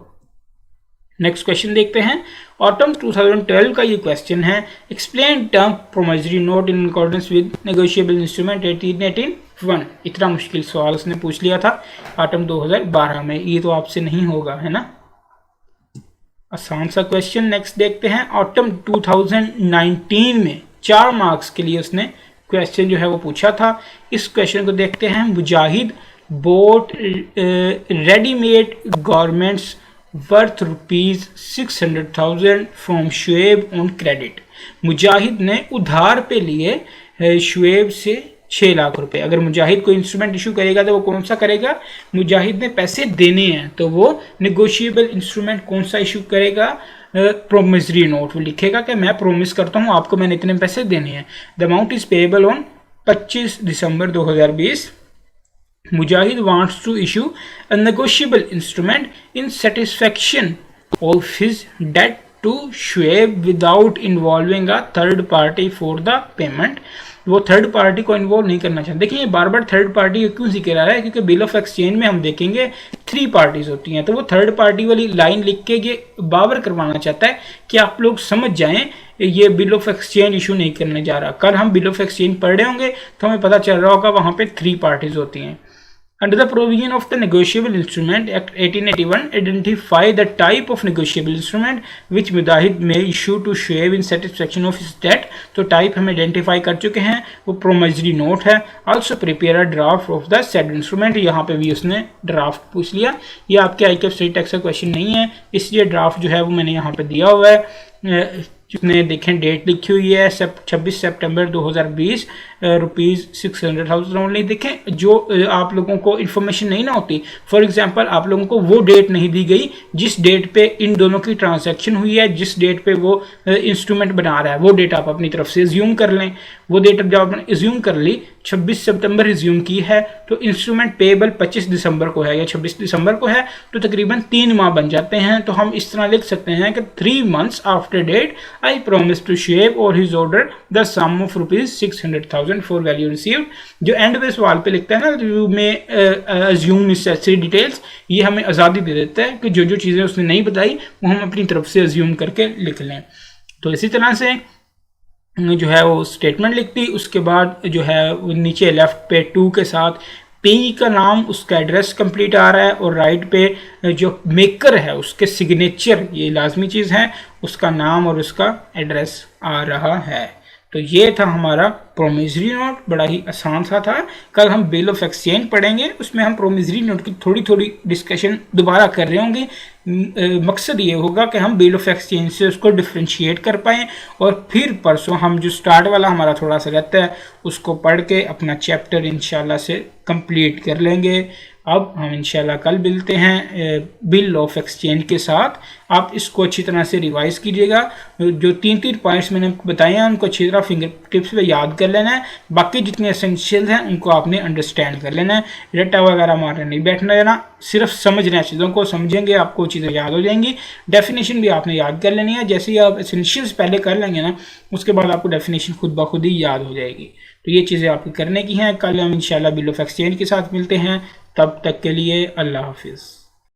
नेक्स्ट क्वेश्चन देखते हैं। ऑटम 2012 का ये क्वेश्चन है। Explain term promissory note in accordance with negotiable instrument 1881। इतना मुश्किल सवाल उसने पूछ लिया था ऑटम 2012 में, ये तो आपसे नहीं होगा, है ना, आसान सा क्वेश्चन। नेक्स्ट देखते हैं। ऑटम 2019 में 4 मार्क्स के लिए उसने क्वेश्चन जो है वो पूछा था। इस क्वेश्चन को देखते हैं। मुजाहिद bought ready-made garments worth ₹600,000 from Shoaib on credit। मुजाहिद ने उधार पे लिए शुएब से 6 लाख रुपए। अगर मुजाहिद कोई इंस्ट्रूमेंट इशू करेगा तो वो कौन सा करेगा? मुजाहिद ने पैसे देने हैं तो वो नेगोशिएबल इंस्ट्रूमेंट कौन सा इशू करेगा? Promissory note. वो लिखेगा कि मैं प्रोमिस करता हूँ आपको मैंने इतने पैसे देने हैं। The amount is payable on 25 December 2020। Mujahid wants to issue a negotiable instrument in satisfaction of his debt to Shuaib without involving a third party for the payment। वो थर्ड पार्टी को इन्वॉल्व नहीं करना चाहते। देखिए ये बार बार third party क्यों जिक्र आ रहा है, क्योंकि बिल ऑफ एक्सचेंज में हम देखेंगे 3 पार्टीज होती हैं, तो वो थर्ड पार्टी वाली लाइन लिख के ये बावर करवाना चाहता है कि आप लोग समझ जाएं ये बिल ऑफ एक्सचेंज इशू नहीं करने जा रहा। कल हम बिल ऑफ एक्सचेंज पढ़ रहे होंगे तो हमें पता चल रहा होगा वहाँ पे 3 पार्टीज होती हैं। Under the provision of the Negotiable Instrument Act 1881, identify the type of negotiable instrument which मुदाहिद may issue to shave in satisfaction of his debt। तो टाइप हम आइडेंटिफाई कर चुके हैं, वो प्रोमिसरी नोट है। Also prepare a draft of the said instrument। यहाँ पे भी उसने ड्राफ्ट पूछ लिया। ये आपके आई स्टेट टैक्स का क्वेश्चन नहीं है, इसलिए ड्राफ्ट जो है वो मैंने यहाँ पे दिया हुआ है। जितने देखें डेट लिखी हुई है 26 सितंबर 2020, ₹600,000 ओनली। देखें जो आप लोगों को इन्फॉर्मेशन नहीं ना होती, फॉर एग्जांपल आप लोगों को वो डेट नहीं दी गई जिस डेट पे इन दोनों की ट्रांजैक्शन हुई है, जिस डेट पे वो इंस्ट्रूमेंट बना रहा है, वो डेट आप अपनी तरफ से एज्यूम कर लें। वो डेट जब आपने एज्यूम कर ली, 26 सितंबर एज्यूम की है, तो इंस्ट्रूमेंट पेबल 25 दिसंबर को है या 26 दिसंबर को है, तो तकरीबन 3 माह बन जाते हैं। तो हम इस तरह लिख सकते हैं कि 3 months after date I promise to shave or his order the sum of ₹600,000 for value received। जो एंड पे सवाल पे लिखता है ना, यू में assume necessary details, ये हमें आज़ादी दे देता है कि जो जो चीज़ें उसने नहीं बताई वो हम अपनी तरफ से assume करके लिख लें। तो इसी तरह से जो है वो स्टेटमेंट लिखती, उसके बाद जो है वो नीचे लेफ्ट पे 2 के साथ पेई का नाम, उसका एड्रेस कंप्लीट आ रहा है, और राइट पे जो मेकर है उसके सिग्नेचर, ये लाजमी चीज़ है, उसका नाम और उसका एड्रेस आ रहा है। तो ये था हमारा प्रोमिसरी नोट, बड़ा ही आसान सा था। कल हम बिल ऑफ एक्सचेंज पढ़ेंगे, उसमें हम प्रोमिसरी नोट की थोड़ी थोड़ी डिस्कशन दोबारा कर रहे होंगे। मकसद ये होगा कि हम बिल ऑफ एक्सचेंज से उसको डिफ्रेंशिएट कर पाएँ, और फिर परसों हम जो स्टार्ट वाला हमारा थोड़ा सा रहता है उसको पढ़ के अपना चैप्टर इंशाल्लाह से कंप्लीट कर लेंगे। अब हम इंशाल्लाह कल मिलते हैं बिल ऑफ एक्सचेंज के साथ। आप इसको अच्छी तरह से रिवाइज कीजिएगा, जो 3 पॉइंट्स मैंने बताए हैं उनको अच्छी तरह फिंगर टिप्स पे याद कर लेना है। बाकी जितने एसेंशियल्स हैं उनको आपने अंडरस्टैंड कर लेना है, रट्टा वगैरह मारने नहीं बैठना देना, सिर्फ समझना है। चीज़ों को समझेंगे आपको चीज़ें याद हो जाएंगी। डेफिनेशन भी आपने याद कर लेनी है, जैसे ही आप एसेंशियल्स पहले कर लेंगे ना, उसके बाद आपको डेफिनेशन खुद ब खुद ही याद हो जाएगी। तो ये चीज़ें आपकी करने की हैं। कल हम इंशाल्लाह बिल ऑफ एक्सचेंज के साथ मिलते हैं, तब तक के लिए अल्लाह हाफिज़।